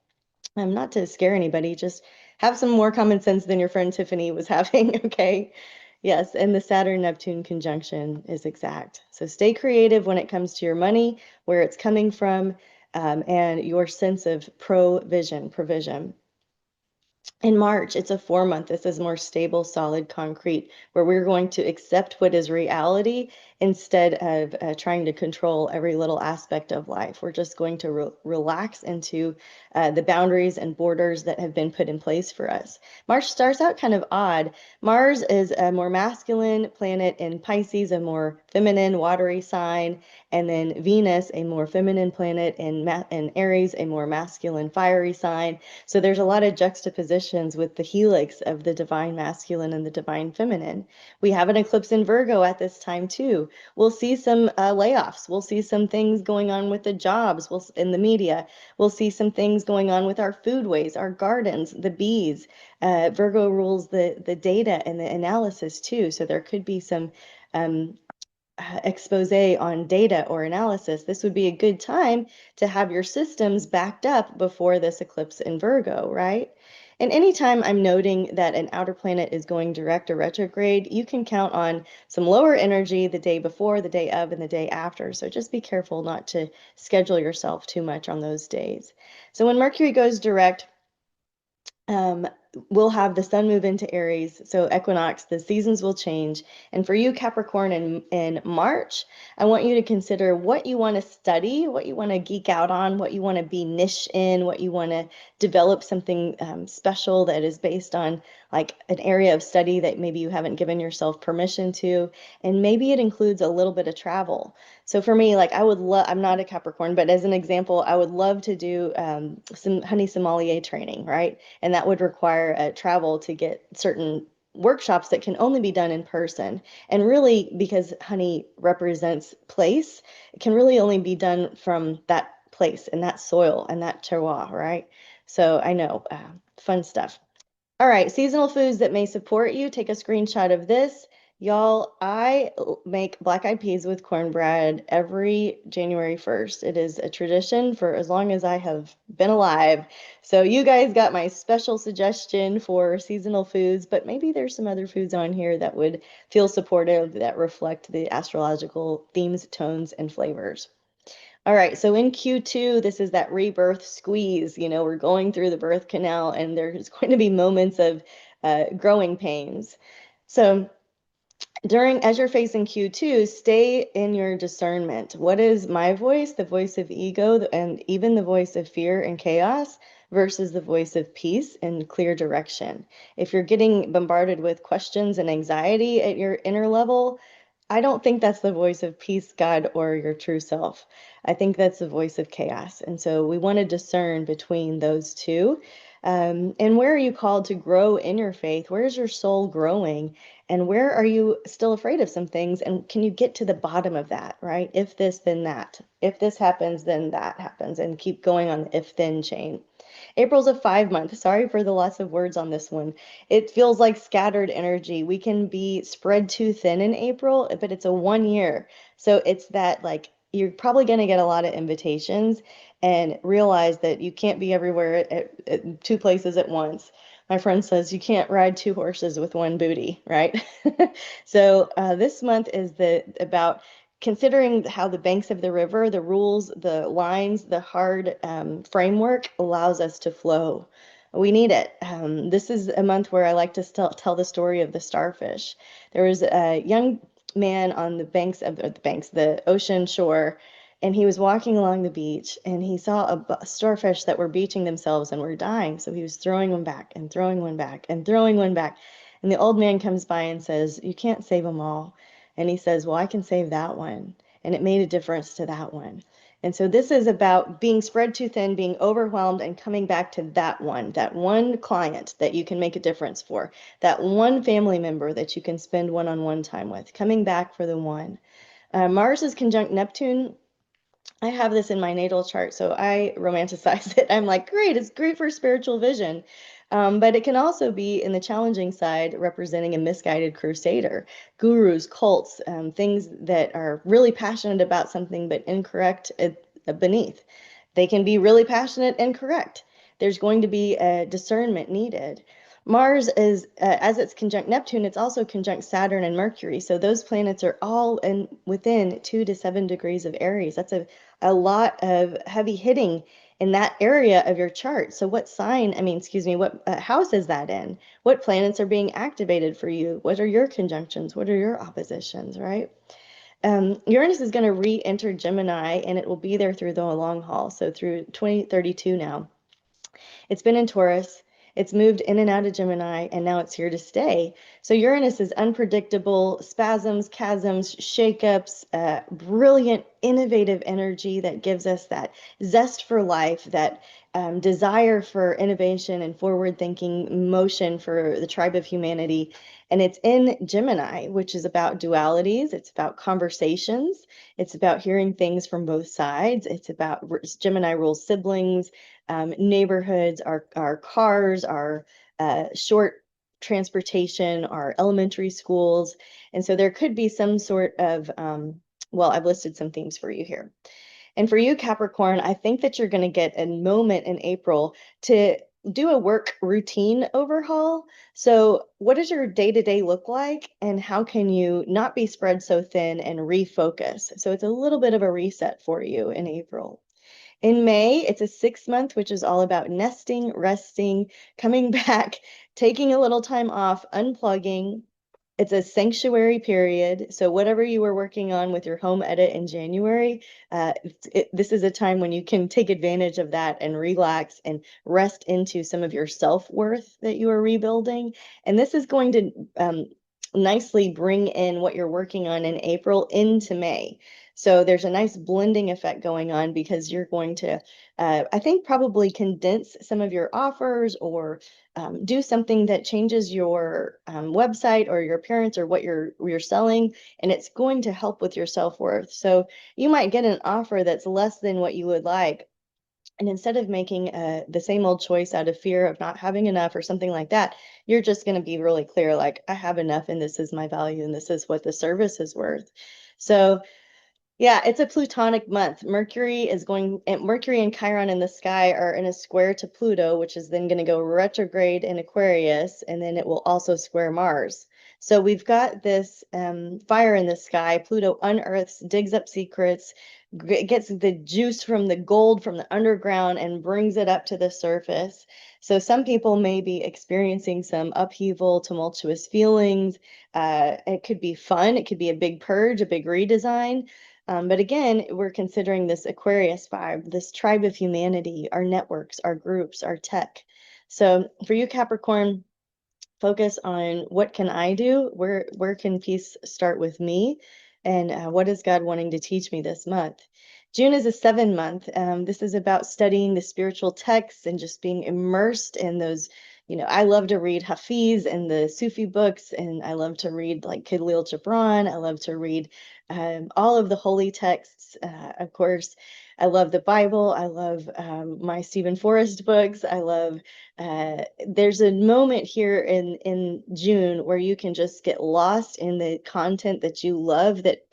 Not to scare anybody, just have some more common sense than your friend Tiffany was having, okay? Yes, and the Saturn-Neptune conjunction is exact. So stay creative when it comes to your money, where it's coming from. and your sense of provision. In March, it's a 4 month. This is more stable, solid, concrete, where we're going to accept what is reality instead of trying to control every little aspect of life. We're just going to relax into the boundaries and borders that have been put in place for us. March starts out kind of odd. Mars is a more masculine planet in Pisces, a more feminine, watery sign, and then Venus, a more feminine planet in Aries, a more masculine, fiery sign. So there's a lot of juxtapositions with the helix of the divine masculine and the divine feminine. We have an eclipse in Virgo at this time too. We'll see some layoffs. We'll see some things going on with the jobs in the media. We'll see some things going on with our foodways, our gardens, the bees. Virgo rules the data and the analysis too. So there could be some expose on data or analysis. This would be a good time to have your systems backed up before this eclipse in Virgo, right? And anytime I'm noting that an outer planet is going direct or retrograde, you can count on some lower energy the day before, the day of, and the day after. So just be careful not to schedule yourself too much on those days. So when Mercury goes direct, we'll have the sun move into Aries, so equinox, the seasons will change. And for you, Capricorn, in March, I want you to consider what you want to study, what you want to geek out on, what you want to be niche in, what you want to develop something special that is based on like an area of study that maybe you haven't given yourself permission to. And maybe it includes a little bit of travel. So for me, like I'm not a Capricorn, but as an example, I would love to do some honey sommelier training, right? And that would require travel to get certain workshops that can only be done in person. And really, because honey represents place, it can really only be done from that place and that soil and that terroir, right? So I know, fun stuff. All right, seasonal foods that may support you. Take a screenshot of this. Y'all, I make black eyed peas with cornbread every January 1st. It is a tradition for as long as I have been alive. So you guys got my special suggestion for seasonal foods, but maybe there's some other foods on here that would feel supportive, that reflect the astrological themes, tones, and flavors. All right, so in Q2, this is that rebirth squeeze. You know, we're going through the birth canal and there's going to be moments of growing pains. So as you're facing Q2, stay in your discernment. What is my voice, the voice of ego, and even the voice of fear and chaos, versus the voice of peace and clear direction? If you're getting bombarded with questions and anxiety at your inner level, I don't think that's the voice of peace, God, or your true self. I think that's the voice of chaos. And so we want to discern between those two. And where are you called to grow in your faith? Where is your soul growing? And where are you still afraid of some things? And can you get to the bottom of that, right? If this, then that. If this happens, then that happens. And keep going on the if-then chain. April's a 5 month. Sorry for the lots of words on this one. It feels like scattered energy. We can be spread too thin in April, but it's a 1 year. So it's that like you're probably going to get a lot of invitations and realize that you can't be everywhere at two places at once. My friend says you can't ride two horses with one booty, right? So this month is about considering how the banks of the river, the rules, the lines, the hard framework allows us to flow. We need it. This is a month where I like to tell the story of the starfish. There was a young man on the the ocean shore, and he was walking along the beach, and he saw a starfish that were beaching themselves and were dying. So he was throwing one back and throwing one back and throwing one back. And the old man comes by and says, "You can't save them all." And he says, "Well, I can save that one." And it made a difference to that one. And so this is about being spread too thin, being overwhelmed, and coming back to that one client that you can make a difference for, that one family member that you can spend one-on-one time with, coming back for the one. Mars is conjunct Neptune. I have this in my natal chart, so I romanticize it. I'm like, great, it's great for spiritual vision. But it can also be in the challenging side, representing a misguided crusader, gurus, cults, things that are really passionate about something but incorrect beneath. They can be really passionate and correct. There's going to be a discernment needed. Mars is, as it's conjunct Neptune, it's also conjunct Saturn and Mercury. So those planets are all within 2 to 7 degrees of Aries. That's a lot of heavy hitting in that area of your chart. So what what house is that in? What planets are being activated for you? What are your conjunctions? What are your oppositions, right? Uranus is going to re-enter Gemini, and it will be there through the long haul, so through 2032 now. It's been in Taurus. It's moved in and out of Gemini, and now it's here to stay. So Uranus is unpredictable, spasms, chasms, shakeups, brilliant, innovative energy that gives us that zest for life, that desire for innovation and forward-thinking motion for the tribe of humanity. And it's in Gemini, which is about dualities. It's about conversations. It's about hearing things from both sides. It's about Gemini rules siblings, neighborhoods, our cars, our short transportation, our elementary schools. And so there could be some sort of, well, I've listed some themes for you here. And for you, Capricorn, I think that you're going to get a moment in April to do a work routine overhaul. So what does your day-to-day look like, and how can you not be spread so thin and refocus? So it's a little bit of a reset for you in April. In May, it's a 6-month, which is all about nesting, resting, coming back, taking a little time off, unplugging. It's a sanctuary period. So whatever you were working on with your home edit in January, this is a time when you can take advantage of that and relax and rest into some of your self-worth that you are rebuilding. And this is going to nicely bring in what you're working on in April into May. So there's a nice blending effect going on, because you're going to, I think, probably condense some of your offers, or do something that changes your website or your appearance or what you're selling, and it's going to help with your self-worth. So you might get an offer that's less than what you would like, and instead of making the same old choice out of fear of not having enough or something like that, you're just going to be really clear, like, I have enough, and this is my value, and this is what the service is worth. So yeah, it's a Plutonic month. Mercury and Chiron in the sky are in a square to Pluto, which is then going to go retrograde in Aquarius, and then it will also square Mars. So we've got this fire in the sky. Pluto unearths, digs up secrets, gets the juice from the gold from the underground and brings it up to the surface. So some people may be experiencing some upheaval, tumultuous feelings. It could be fun. It could be a big purge, a big redesign. But again, we're considering this Aquarius vibe, this tribe of humanity, our networks, our groups, our tech. So for you, Capricorn, focus on what can I do? Where can peace start with me? And what is God wanting to teach me this month? June is a 7-month. This is about studying the spiritual texts and just being immersed in those. I love to read Hafiz and the Sufi books, and I love to read like Khalil Gibran. I love to read all of the holy texts. Of course, I love the Bible. I love my Stephen Forrest books. I love there's a moment here in June where you can just get lost in the content that you love, that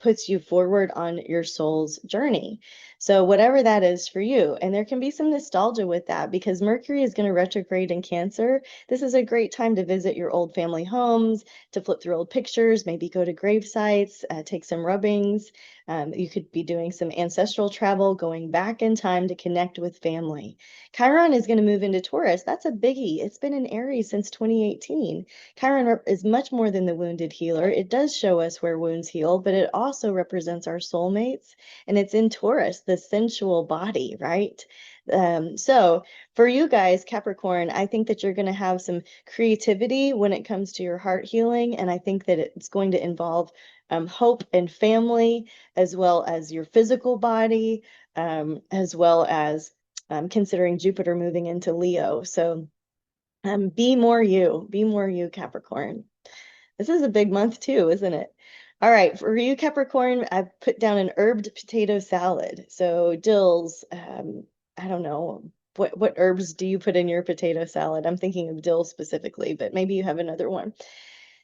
puts you forward on your soul's journey. So whatever that is for you, and there can be some nostalgia with that, because Mercury is going to retrograde in Cancer. This is a great time to visit your old family homes, to flip through old pictures, maybe go to grave sites, take some rubbings. You could be doing some ancestral travel, going back in time to connect with family. Chiron is going to move into Taurus. That's a biggie. It's been in Aries since 2018. Chiron is much more than the wounded healer. It does show us where wounds heal, but it also represents our soulmates. And it's in Taurus, the sensual body, right? So for you guys, Capricorn, I think that you're going to have some creativity when it comes to your heart healing. And I think that it's going to involve hope and family, as well as your physical body, as well as considering Jupiter moving into Leo. So be more you, Capricorn. This is a big month too, isn't it? All right, for you, Capricorn, I've put down an herbed potato salad. So dills, I don't know, what herbs do you put in your potato salad? I'm thinking of dill specifically, but maybe you have another one.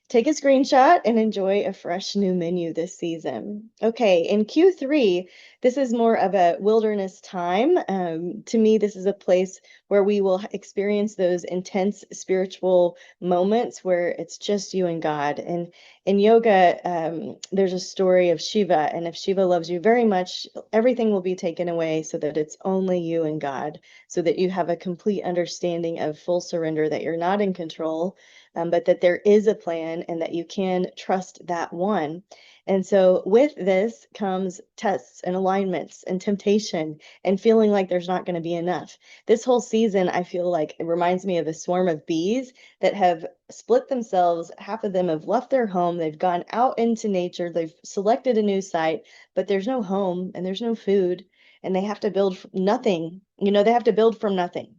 Take a screenshot and enjoy a fresh new menu this season. Okay, in Q3, this is more of a wilderness time. To me, this is a place where we will experience those intense spiritual moments where it's just you and God. And in yoga, there's a story of Shiva, and if Shiva loves you very much, everything will be taken away so that it's only you and God, so that you have a complete understanding of full surrender, that you're not in control, but that there is a plan and that you can trust that one. And so with this comes tests and alignments and temptation and feeling like there's not going to be enough. This whole season, I feel like it reminds me of a swarm of bees that have split themselves. Half of them have left their home. They've gone out into nature. They've selected a new site, but there's no home and there's no food, and they have to build nothing. They have to build from nothing.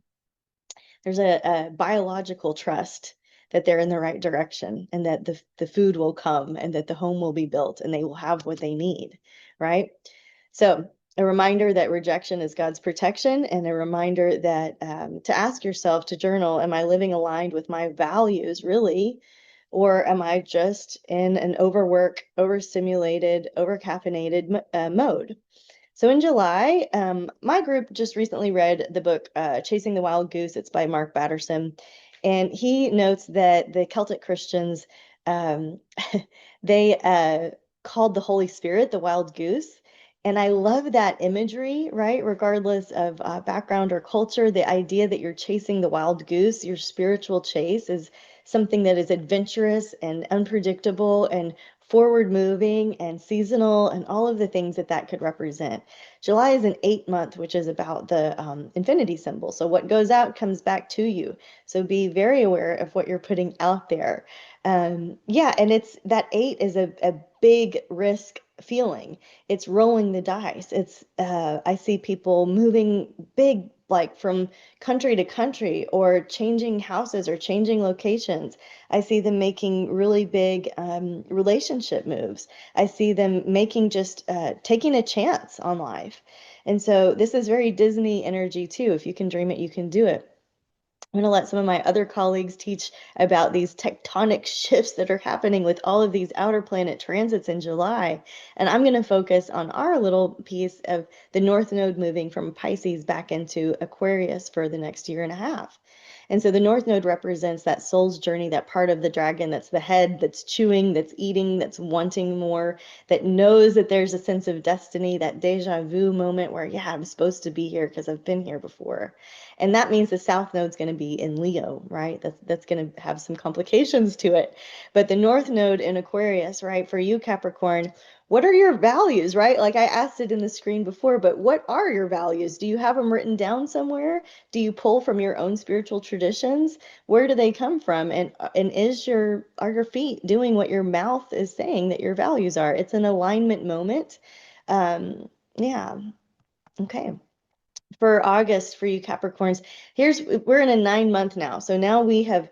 There's a biological trust that they're in the right direction, and that the food will come, and that the home will be built, and they will have what they need, right? So a reminder that rejection is God's protection, and a reminder that to ask yourself, to journal, am I living aligned with my values really? Or am I just in an overwork, overstimulated, overcaffeinated mode? So in July, my group just recently read the book Chasing the Wild Goose. It's by Mark Batterson. And he notes that the Celtic Christians, um, they called the Holy Spirit the wild goose. And I love that imagery, right? Regardless of background or culture, the idea that you're chasing the wild goose, your spiritual chase, is something that is adventurous and unpredictable and forward moving and seasonal, and all of the things that that could represent. July is an 8-month, which is about the infinity symbol. So what goes out comes back to you. So be very aware of what you're putting out there. Yeah, and it's that 8 is a big risk feeling. It's rolling the dice. It's I see people moving big, like from country to country, or changing houses or changing locations. I see them making really big relationship moves. I see them making just taking a chance on life. And so this is very Disney energy too. If you can dream it, you can do it. I'm going to let some of my other colleagues teach about these tectonic shifts that are happening with all of these outer planet transits in July. And I'm going to focus on our little piece of the North Node moving from Pisces back into Aquarius for the next year and a half. And so the North Node represents that soul's journey, that part of the dragon that's the head, that's chewing, that's eating, that's wanting more, that knows that there's a sense of destiny, that deja vu moment where, yeah, I'm supposed to be here because I've been here before. And that means the South Node's going to be in Leo, right? That's going to have some complications to it. But the North Node in Aquarius, right? For you, Capricorn, what are your values, right? Like I asked it in the screen before, but what are your values? Do you have them written down somewhere? Do you pull from your own spiritual traditions? Where do they come from? And are your feet doing what your mouth is saying that your values are? It's an alignment moment. Yeah. Okay. For August, for you Capricorns, we're in a 9-month now. So now we have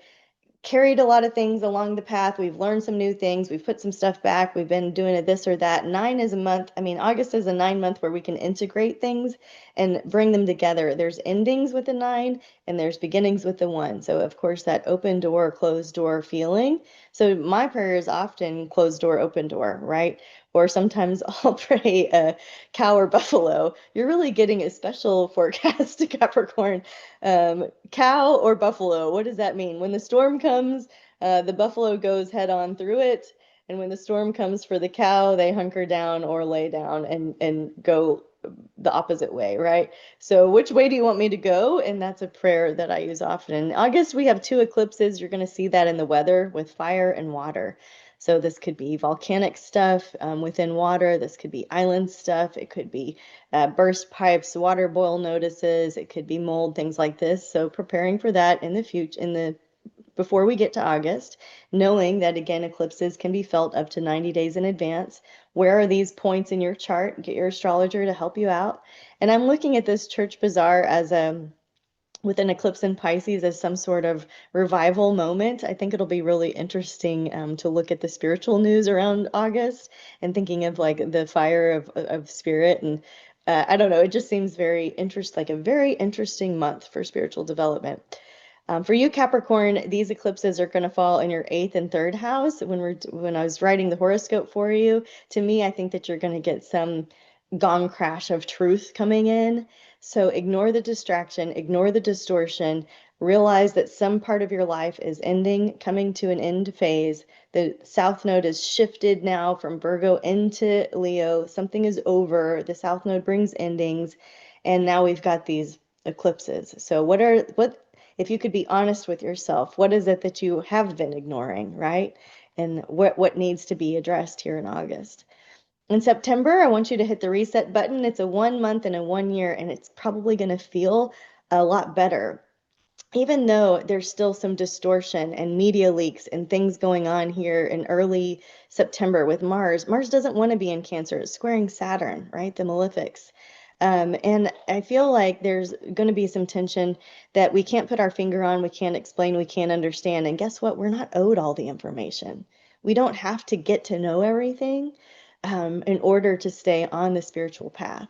carried a lot of things along the path. We've learned some new things. We've put some stuff back. We've been doing it this or that. 9 is a month. I mean, August is a 9-month where we can integrate things and bring them together. There's endings with the 9 and there's beginnings with the 1. So of course that open door, closed door feeling. So my prayer is often closed door, open door, right? Or sometimes I'll pray a cow or buffalo. You're really getting a special forecast to Capricorn. Cow or buffalo, what does that mean? When the storm comes, the buffalo goes head on through it. And when the storm comes for the cow, they hunker down or lay down and go the opposite way, right? So which way do you want me to go? And that's a prayer that I use often. In August, we have 2 eclipses. You're going to see that in the weather with fire and water. So this could be volcanic stuff within water. This could be island stuff. It could be burst pipes, water boil notices. It could be mold, things like this. So preparing for that in the future, before we get to August, knowing that again, eclipses can be felt up to 90 days in advance. Where are these points in your chart? Get your astrologer to help you out. And I'm looking at this church bazaar as with an eclipse in Pisces as some sort of revival moment. I think it'll be really interesting to look at the spiritual news around August and thinking of like the fire of spirit. And I don't know, it just seems like a very interesting month for spiritual development. For you, Capricorn, these eclipses are going to fall in your 8th and 3rd house. When I was writing the horoscope for you, to me, I think that you're going to get some gong crash of truth coming in. So ignore the distraction, ignore the distortion, realize that some part of your life is ending, coming to an end phase. The South Node is shifted now from Virgo into Leo. Something is over. The South Node brings endings. And now we've got these eclipses. So what if you could be honest with yourself, what is it that you have been ignoring, right? And what needs to be addressed here in August? In September, I want you to hit the reset button. It's a 1 month and a 1 year, and it's probably going to feel a lot better. Even though there's still some distortion and media leaks and things going on here in early September with Mars. Mars doesn't want to be in Cancer. It's squaring Saturn, right? The malefics. And I feel like there's going to be some tension that we can't put our finger on, we can't explain, we can't understand. And guess what? We're not owed all the information. We don't have to get to know everything in order to stay on the spiritual path.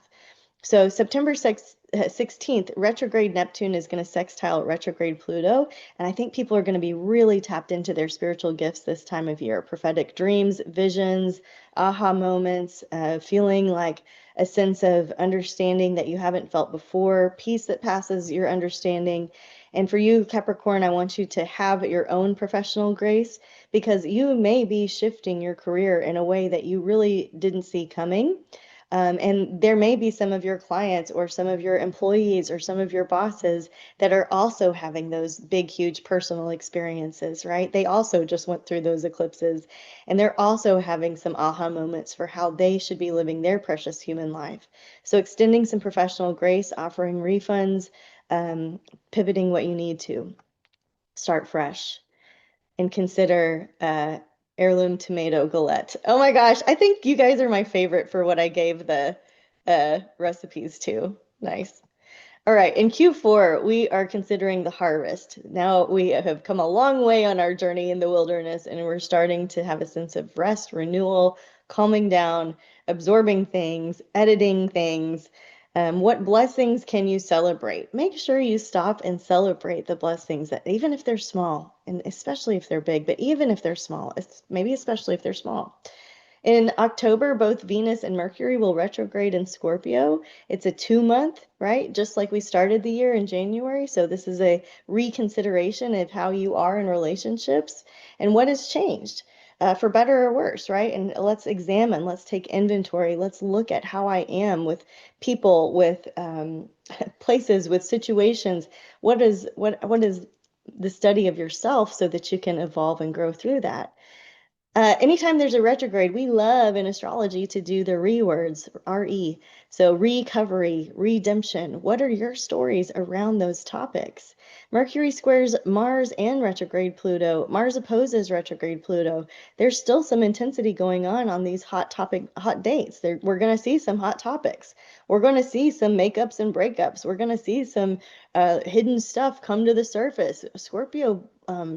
So September 16th, retrograde Neptune is going to sextile retrograde Pluto. And I think people are going to be really tapped into their spiritual gifts this time of year. Prophetic dreams, visions, aha moments, feeling like a sense of understanding that you haven't felt before, peace that passes your understanding. And for you, Capricorn, I want you to have your own professional grace, because you may be shifting your career in a way that you really didn't see coming. And there may be some of your clients or some of your employees or some of your bosses that are also having those big, huge personal experiences, right? They also just went through those eclipses, and they're also having some aha moments for how they should be living their precious human life. So extending some professional grace, offering refunds, pivoting what you need to. Start fresh. And consider heirloom tomato galette. Oh my gosh, I think you guys are my favorite for what I gave the recipes to. Nice. All right, in Q4, we are considering the harvest. Now we have come a long way on our journey in the wilderness, and we're starting to have a sense of rest, renewal, calming down, absorbing things, editing things. What blessings can you celebrate? Make sure you stop and celebrate the blessings, that even if they're small, and especially if they're big, but even if they're small, maybe especially if they're small. In October, both Venus and Mercury will retrograde in Scorpio. It's a 2-month, right? Just like we started the year in January. So this is a reconsideration of how you are in relationships and what has changed, for better or worse, right? And let's examine, let's take inventory, let's look at how I am with people, with places, with situations. What is the study of yourself so that you can evolve and grow through that? Anytime there's a retrograde, we love in astrology to do the re-words, R-E. So recovery, redemption. What are your stories around those topics? Mercury squares Mars and retrograde Pluto. Mars opposes retrograde Pluto. There's still some intensity going on these hot dates. We're going to see some hot topics. We're going to see some makeups and breakups. We're going to see some hidden stuff come to the surface. Scorpio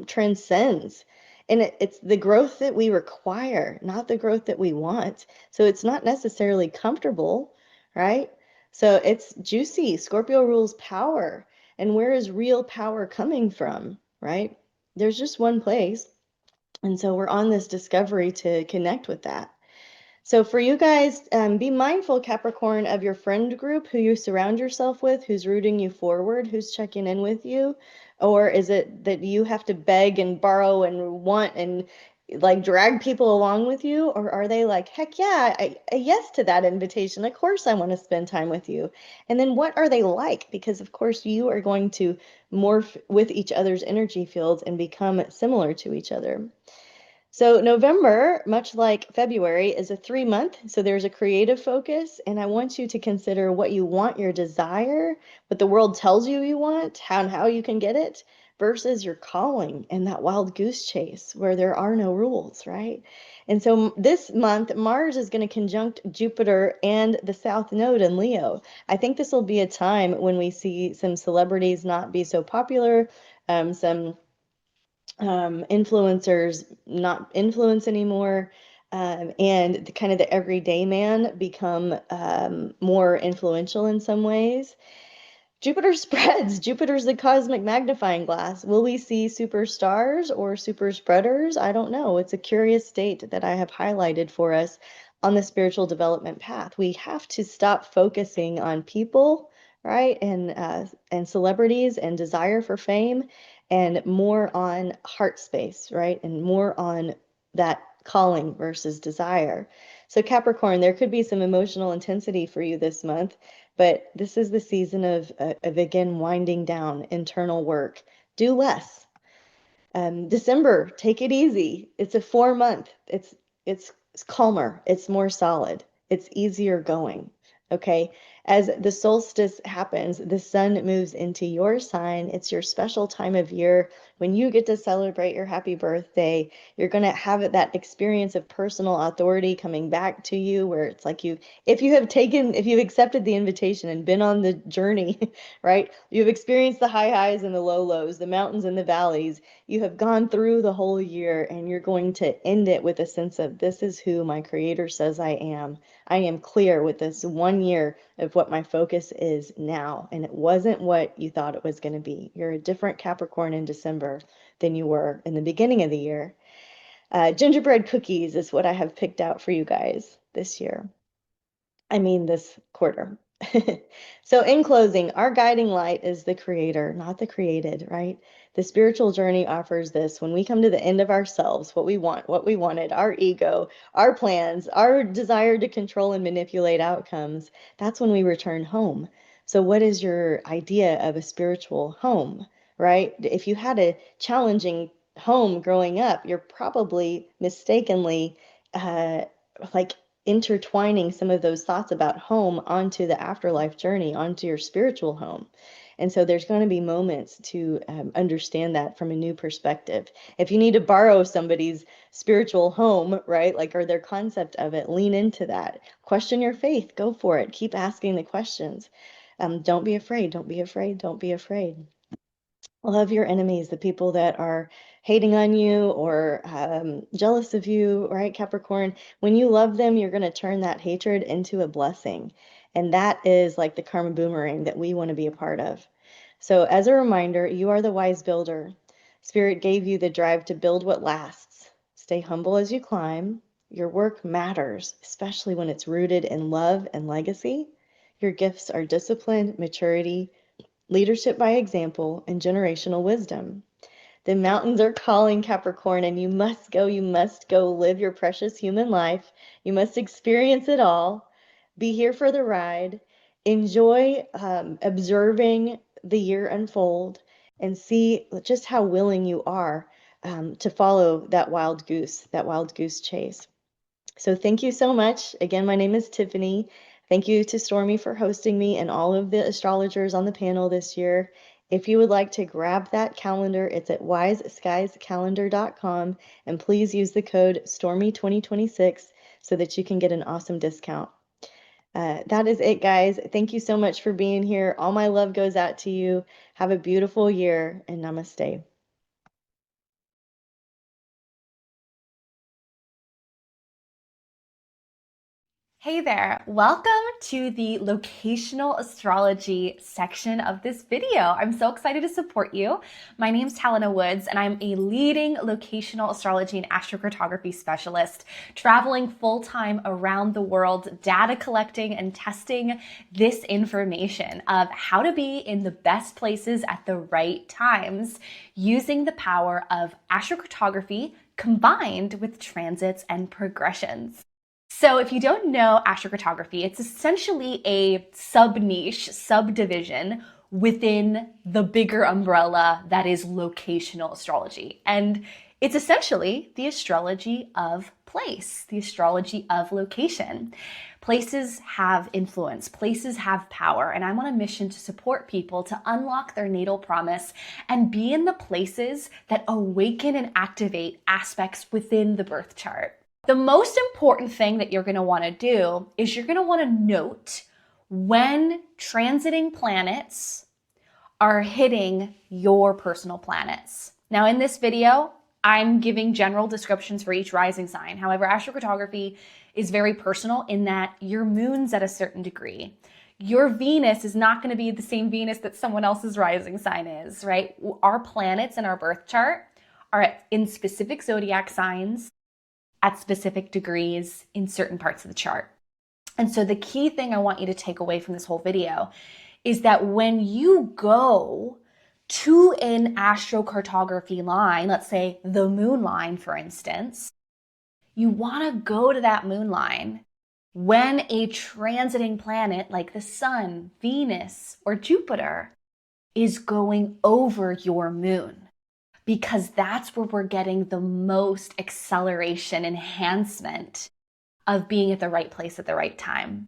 transcends. And it's the growth that we require, not the growth that we want. So it's not necessarily comfortable, right? So it's juicy. Scorpio rules power. And where is real power coming from, right? There's just one place. And so we're on this discovery to connect with that. So for you guys, be mindful, Capricorn, of your friend group, who you surround yourself with, who's rooting you forward, who's checking in with you. Or is it that you have to beg and borrow and want and like drag people along with you? Or are they like, heck yeah, a yes to that invitation. Of course, I want to spend time with you. And then what are they like? Because of course you are going to morph with each other's energy fields and become similar to each other. So November, much like February, is a 3-month. So there's a creative focus. And I want you to consider what you want, your desire, what the world tells you you want, how you can get it, versus your calling and that wild goose chase where there are no rules, right? And so this month, Mars is going to conjunct Jupiter and the South Node in Leo. I think this will be a time when we see some celebrities not be so popular, some influencers not influence anymore, and kind of the everyday man become more influential in some ways. Jupiter spreads. Jupiter's the cosmic magnifying glass. Will we see superstars or super spreaders? I don't know. It's a curious state that I have highlighted for us. on the spiritual development path. We have to stop focusing on people, right? And celebrities and desire for fame, and more on heart space, right? And more on that calling versus desire. So Capricorn, there could be some emotional intensity for you this month, but this is the season of again, winding down internal work. Do less. December, take it easy. It's a 4 month. It's calmer. It's more solid. It's easier going. Okay. As the solstice happens, the sun moves into your sign. It's your special time of year when you get to celebrate your happy birthday. You're going to have that experience of personal authority coming back to you, where it's like if you've accepted the invitation and been on the journey, right? You've experienced the high highs and the low lows, the mountains and the valleys. You have gone through the whole year, and you're going to end it with a sense of, this is who my creator says I am. I am clear with this 1 year of what my focus is now, and it wasn't what you thought it was going to be. You're a different Capricorn in December than you were in the beginning of the year. Gingerbread cookies is what I have picked out for you guys this year. I mean, this quarter. So in closing, our guiding light is the creator, not the created, right? The spiritual journey offers this. When we come to the end of ourselves, what we want, what we wanted, our ego, our plans, our desire to control and manipulate outcomes, that's when we return home. So what is your idea of a spiritual home, right? If you had a challenging home growing up, you're probably mistakenly like intertwining some of those thoughts about home onto the afterlife journey, onto your spiritual home. And so there's going to be moments to understand that from a new perspective. If you need to borrow somebody's spiritual home, right, like, or their concept of it, lean into that. Question your faith. Go for it. Keep asking the questions. Don't be afraid. Don't be afraid. Don't be afraid. Love your enemies, the people that are hating on you or jealous of you, right, Capricorn? When you love them, you're going to turn that hatred into a blessing. And that is like the karma boomerang that we want to be a part of. So as a reminder, you are the wise builder. Spirit gave you the drive to build what lasts. Stay humble as you climb. Your work matters, especially when it's rooted in love and legacy. Your gifts are discipline, maturity, leadership by example, and generational wisdom. The mountains are calling, Capricorn, and you must go live your precious human life. You must experience it all. Be here for the ride. Enjoy observing the year unfold, and see just how willing you are to follow that wild goose chase. So thank you so much. Again, my name is Tiffany. Thank you to Stormie for hosting me and all of the astrologers on the panel this year. If you would like to grab that calendar, it's at wiseskiescalendar.com, and please use the code Stormie2026 so that you can get an awesome discount. That is it, guys. Thank you so much for being here. All my love goes out to you. Have a beautiful year, and namaste. Hey there, welcome to the locational astrology section of this video. I'm so excited to support you. My name's Helena Woods, and I'm a leading locational astrology and astrocartography specialist, traveling full-time around the world, data collecting and testing this information of how to be in the best places at the right times, using the power of astrocartography combined with transits and progressions. So if you don't know astrocartography, it's essentially a sub-niche, subdivision within the bigger umbrella that is locational astrology. And it's essentially the astrology of place, the astrology of location. Places have influence, places have power, and I'm on a mission to support people to unlock their natal promise and be in the places that awaken and activate aspects within the birth chart. The most important thing that you're going to want to do is you're going to want to note when transiting planets are hitting your personal planets. Now, in this video, I'm giving general descriptions for each rising sign. However, astrocartography is very personal in that your moon's at a certain degree. Your Venus is not going to be the same Venus that someone else's rising sign is, right? Our planets in our birth chart are in specific zodiac signs at specific degrees in certain parts of the chart. And so the key thing I want you to take away from this whole video is that when you go to an astrocartography line, let's say the moon line, for instance, you want to go to that moon line when a transiting planet like the sun, Venus, or Jupiter is going over your moon, because that's where we're getting the most acceleration, enhancement of being at the right place at the right time.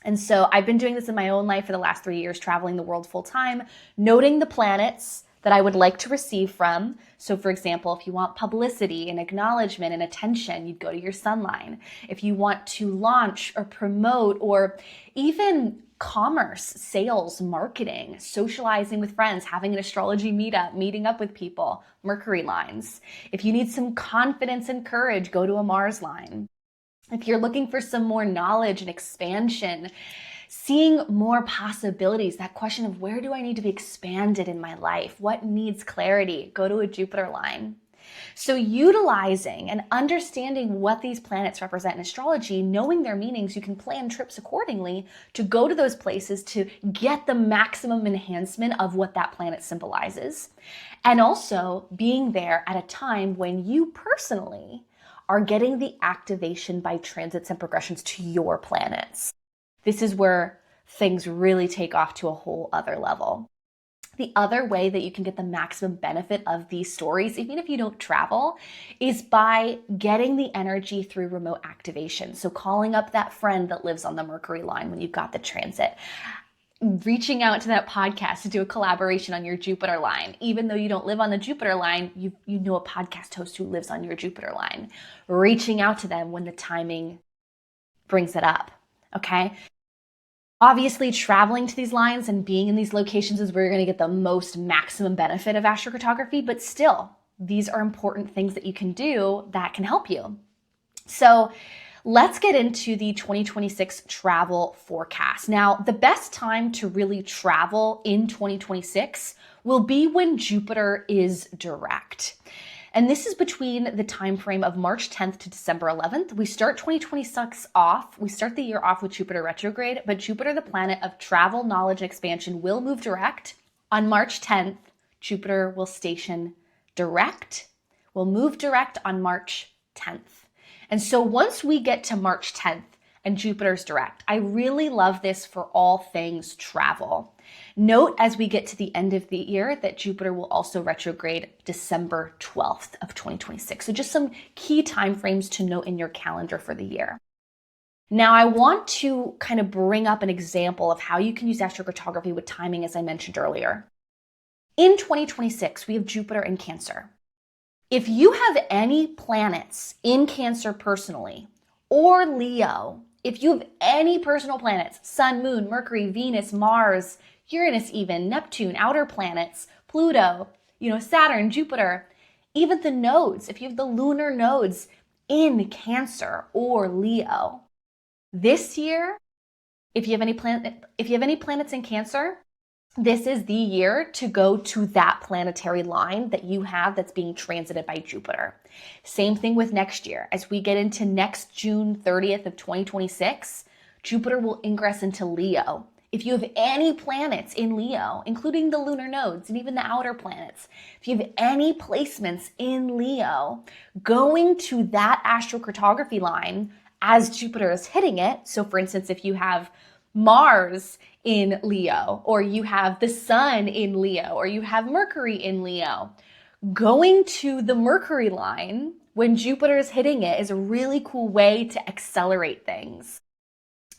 And so I've been doing this in my own life for the last 3 years, traveling the world full time, noting the planets that I would like to receive from. So for example, if you want publicity and acknowledgement and attention, you'd go to your sun line. If you want to launch or promote or even commerce, sales, marketing, socializing with friends, having an astrology meetup, meeting up with people, Mercury lines. If you need some confidence and courage, go to a Mars line. If you're looking for some more knowledge and expansion, seeing more possibilities, that question of where do I need to be expanded in my life? What needs clarity? Go to a Jupiter line. So utilizing and understanding what these planets represent in astrology, knowing their meanings, you can plan trips accordingly to go to those places to get the maximum enhancement of what that planet symbolizes. And also being there at a time when you personally are getting the activation by transits and progressions to your planets. This is where things really take off to a whole other level. The other way that you can get the maximum benefit of these stories, even if you don't travel, is by getting the energy through remote activation. So calling up that friend that lives on the Mercury line when you've got the transit, reaching out to that podcast to do a collaboration on your Jupiter line. Even though you don't live on the Jupiter line, you know a podcast host who lives on your Jupiter line. Reaching out to them when the timing brings it up, okay? Obviously, traveling to these lines and being in these locations is where you're going to get the most maximum benefit of astrocartography, but still, these are important things that you can do that can help you. So let's get into the 2026 travel forecast. Now, the best time to really travel in 2026 will be when Jupiter is direct. And this is between the time frame of March 10th to December 11th. We start 2026 off. We start the year off with Jupiter retrograde, but Jupiter, the planet of travel, knowledge, and expansion, will move direct. On March 10th, Jupiter will station direct, will move direct on March 10th. And so once we get to March 10th and Jupiter's direct, I really love this for all things travel. Note as we get to the end of the year that Jupiter will also retrograde December 12th of 2026. So just some key timeframes to note in your calendar for the year. Now I want to kind of bring up an example of how you can use astrocartography with timing, as I mentioned earlier. In 2026, we have Jupiter in Cancer. If you have any planets in Cancer personally, or Leo, if you have any personal planets, Sun, Moon, Mercury, Venus, Mars, Uranus even, Neptune, outer planets, Pluto, Saturn, Jupiter, even the nodes, if you have the lunar nodes in Cancer or Leo, this year, if you have any planets in Cancer, this is the year to go to that planetary line that you have that's being transited by Jupiter. Same thing with next year. As we get into next June 30th of 2026, Jupiter will ingress into Leo. If you have any planets in Leo, including the lunar nodes and even the outer planets, if you have any placements in Leo, going to that astrocartography line as Jupiter is hitting it. So for instance, if you have Mars in Leo, or you have the sun in Leo, or you have Mercury in Leo, going to the Mercury line when Jupiter is hitting it is a really cool way to accelerate things,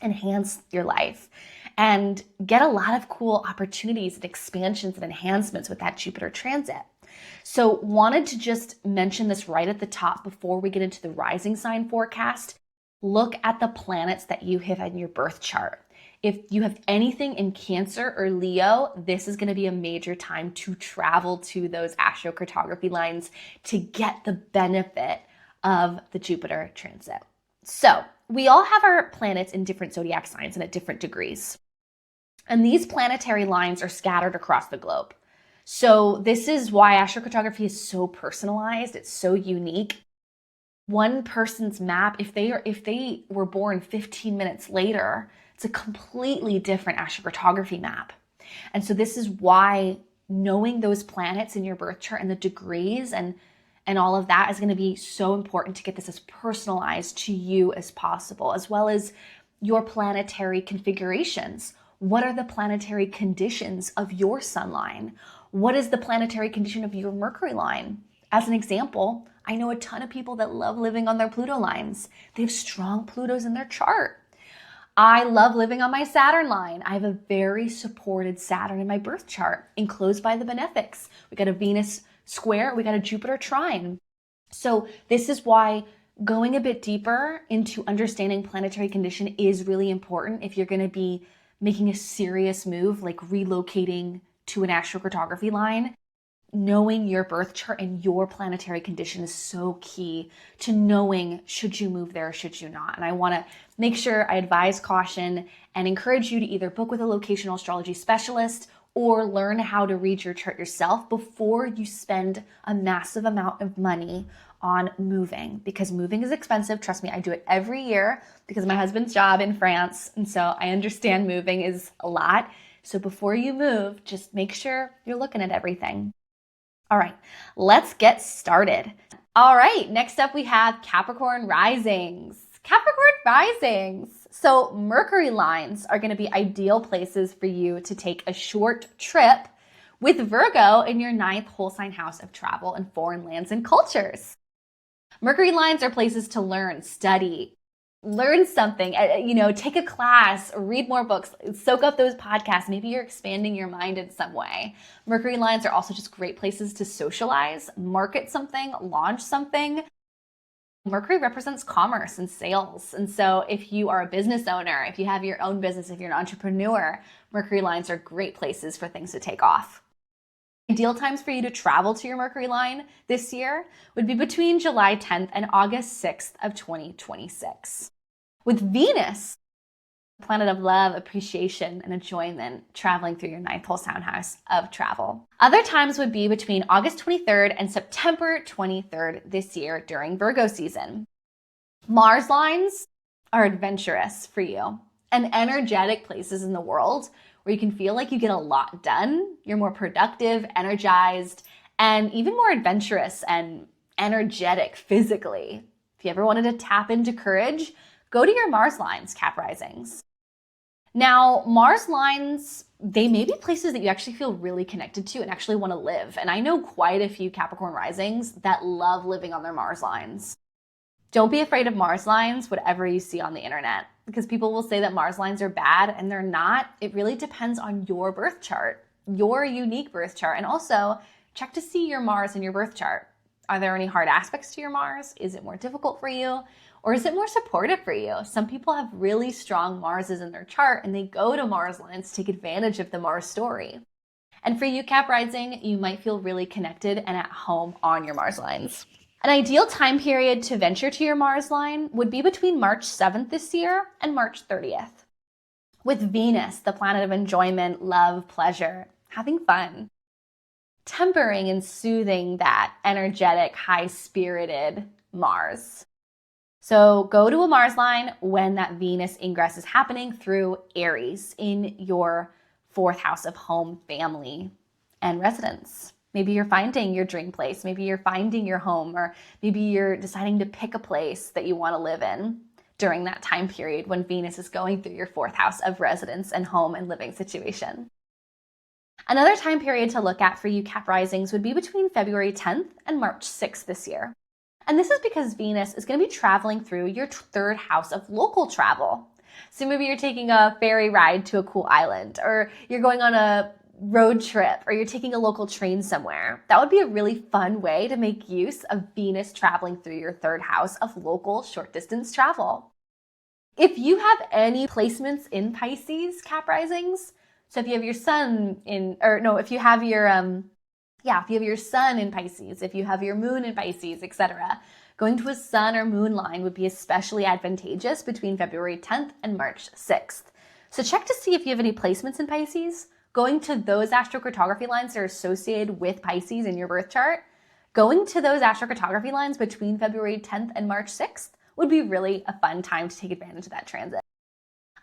enhance your life, and get a lot of cool opportunities and expansions and enhancements with that Jupiter transit. So wanted to just mention this right at the top before we get into the rising sign forecast. Look at the planets that you have in your birth chart. If you have anything in Cancer or Leo, this is going to be a major time to travel to those astrocartography lines to get the benefit of the Jupiter transit. So we all have our planets in different zodiac signs and at different degrees. And these planetary lines are scattered across the globe. So this is why astrocartography is so personalized. It's so unique. One person's map, if they were born 15 minutes later, it's a completely different astrocartography map. And so this is why knowing those planets in your birth chart and the degrees and all of that is going to be so important to get this as personalized to you as possible, as well as your planetary configurations. What are the planetary conditions of your sun line? What is the planetary condition of your Mercury line? As an example, I know a ton of people that love living on their Pluto lines. They have strong Plutos in their chart. I love living on my Saturn line. I have a very supported Saturn in my birth chart, enclosed by the benefics. We got a Venus square, we got a Jupiter trine. So this is why going a bit deeper into understanding planetary condition is really important if you're going to be making a serious move like relocating to an astrocartography line. Knowing your birth chart and your planetary condition is so key to knowing should you move there or should you not. And I want to make sure I advise caution and encourage you to either book with a locational astrology specialist or learn how to read your chart yourself before you spend a massive amount of money on moving, because moving is expensive. Trust me, I do it every year because of my husband's job in France. And so I understand moving is a lot. So before you move, just make sure you're looking at everything. All right, let's get started. All right, next up we have Capricorn risings. Capricorn risings. So Mercury lines are going to be ideal places for you to take a short trip with Virgo in your 9th whole sign house of travel and foreign lands and cultures. Mercury lines are places to learn, study, learn something, take a class, read more books, soak up those podcasts. Maybe you're expanding your mind in some way. Mercury lines are also just great places to socialize, market something, launch something. Mercury represents commerce and sales. And so if you are a business owner, if you have your own business, if you're an entrepreneur, Mercury lines are great places for things to take off. Ideal times for you to travel to your Mercury line this year would be between July 10th and August 6th of 2026. With Venus, planet of love, appreciation, and enjoyment, traveling through your 9th whole sign house of travel. Other times would be between August 23rd and September 23rd this year during Virgo season. Mars lines are adventurous for you and energetic places in the world where you can feel like you get a lot done. You're more productive, energized, and even more adventurous and energetic physically. If you ever wanted to tap into courage, go to your Mars lines, Cap risings. Now, Mars lines, they may be places that you actually feel really connected to and actually want to live. And I know quite a few Capricorn risings that love living on their Mars lines. Don't be afraid of Mars lines, whatever you see on the internet, because people will say that Mars lines are bad, and they're not. It really depends on your birth chart, your unique birth chart. And also check to see your Mars in your birth chart. Are there any hard aspects to your Mars? Is it more difficult for you? Or is it more supportive for you? Some people have really strong Marses in their chart and they go to Mars lines to take advantage of the Mars story. And for you, Cap rising, you might feel really connected and at home on your Mars lines. An ideal time period to venture to your Mars line would be between March 7th this year and March 30th. With Venus, the planet of enjoyment, love, pleasure, having fun, tempering and soothing that energetic, high-spirited Mars. So go to a Mars line when that Venus ingress is happening through Aries in your 4th house of home, family, and residence. Maybe you're finding your dream place. Maybe you're finding your home, or maybe you're deciding to pick a place that you want to live in during that time period when Venus is going through your 4th house of residence and home and living situation. Another time period to look at for you Cap risings would be between February 10th and March 6th this year. And this is because Venus is going to be traveling through your 3rd house of local travel. So maybe you're taking a ferry ride to a cool island, or you're going on a road trip, or you're taking a local train somewhere. That would be a really fun way to make use of Venus traveling through your 3rd house of local short distance travel. If you have any placements in Pisces, Cap risings, so if you have your sun in, if you have your sun in Pisces, if you have your moon in Pisces, etc., going to a sun or moon line would be especially advantageous between February 10th and March 6th. So check to see if you have any placements in Pisces. Going to those astrocartography lines that are associated with Pisces in your birth chart, going to those astrocartography lines between February 10th and March 6th would be really a fun time to take advantage of that transit.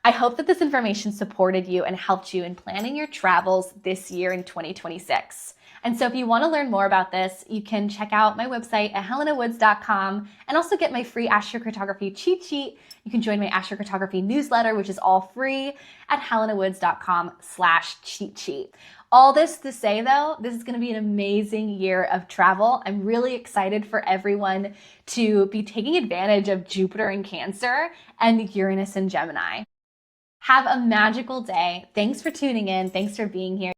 I hope that this information supported you and helped you in planning your travels this year in 2026. And so if you want to learn more about this, you can check out my website at helenawoods.com and also get my free astrocartography cheat sheet. You can join my astrocartography newsletter, which is all free, at helenawoods.com/cheat sheet. All this to say, though, this is going to be an amazing year of travel. I'm really excited for everyone to be taking advantage of Jupiter in Cancer and Uranus in Gemini. Have a magical day. Thanks for tuning in. Thanks for being here.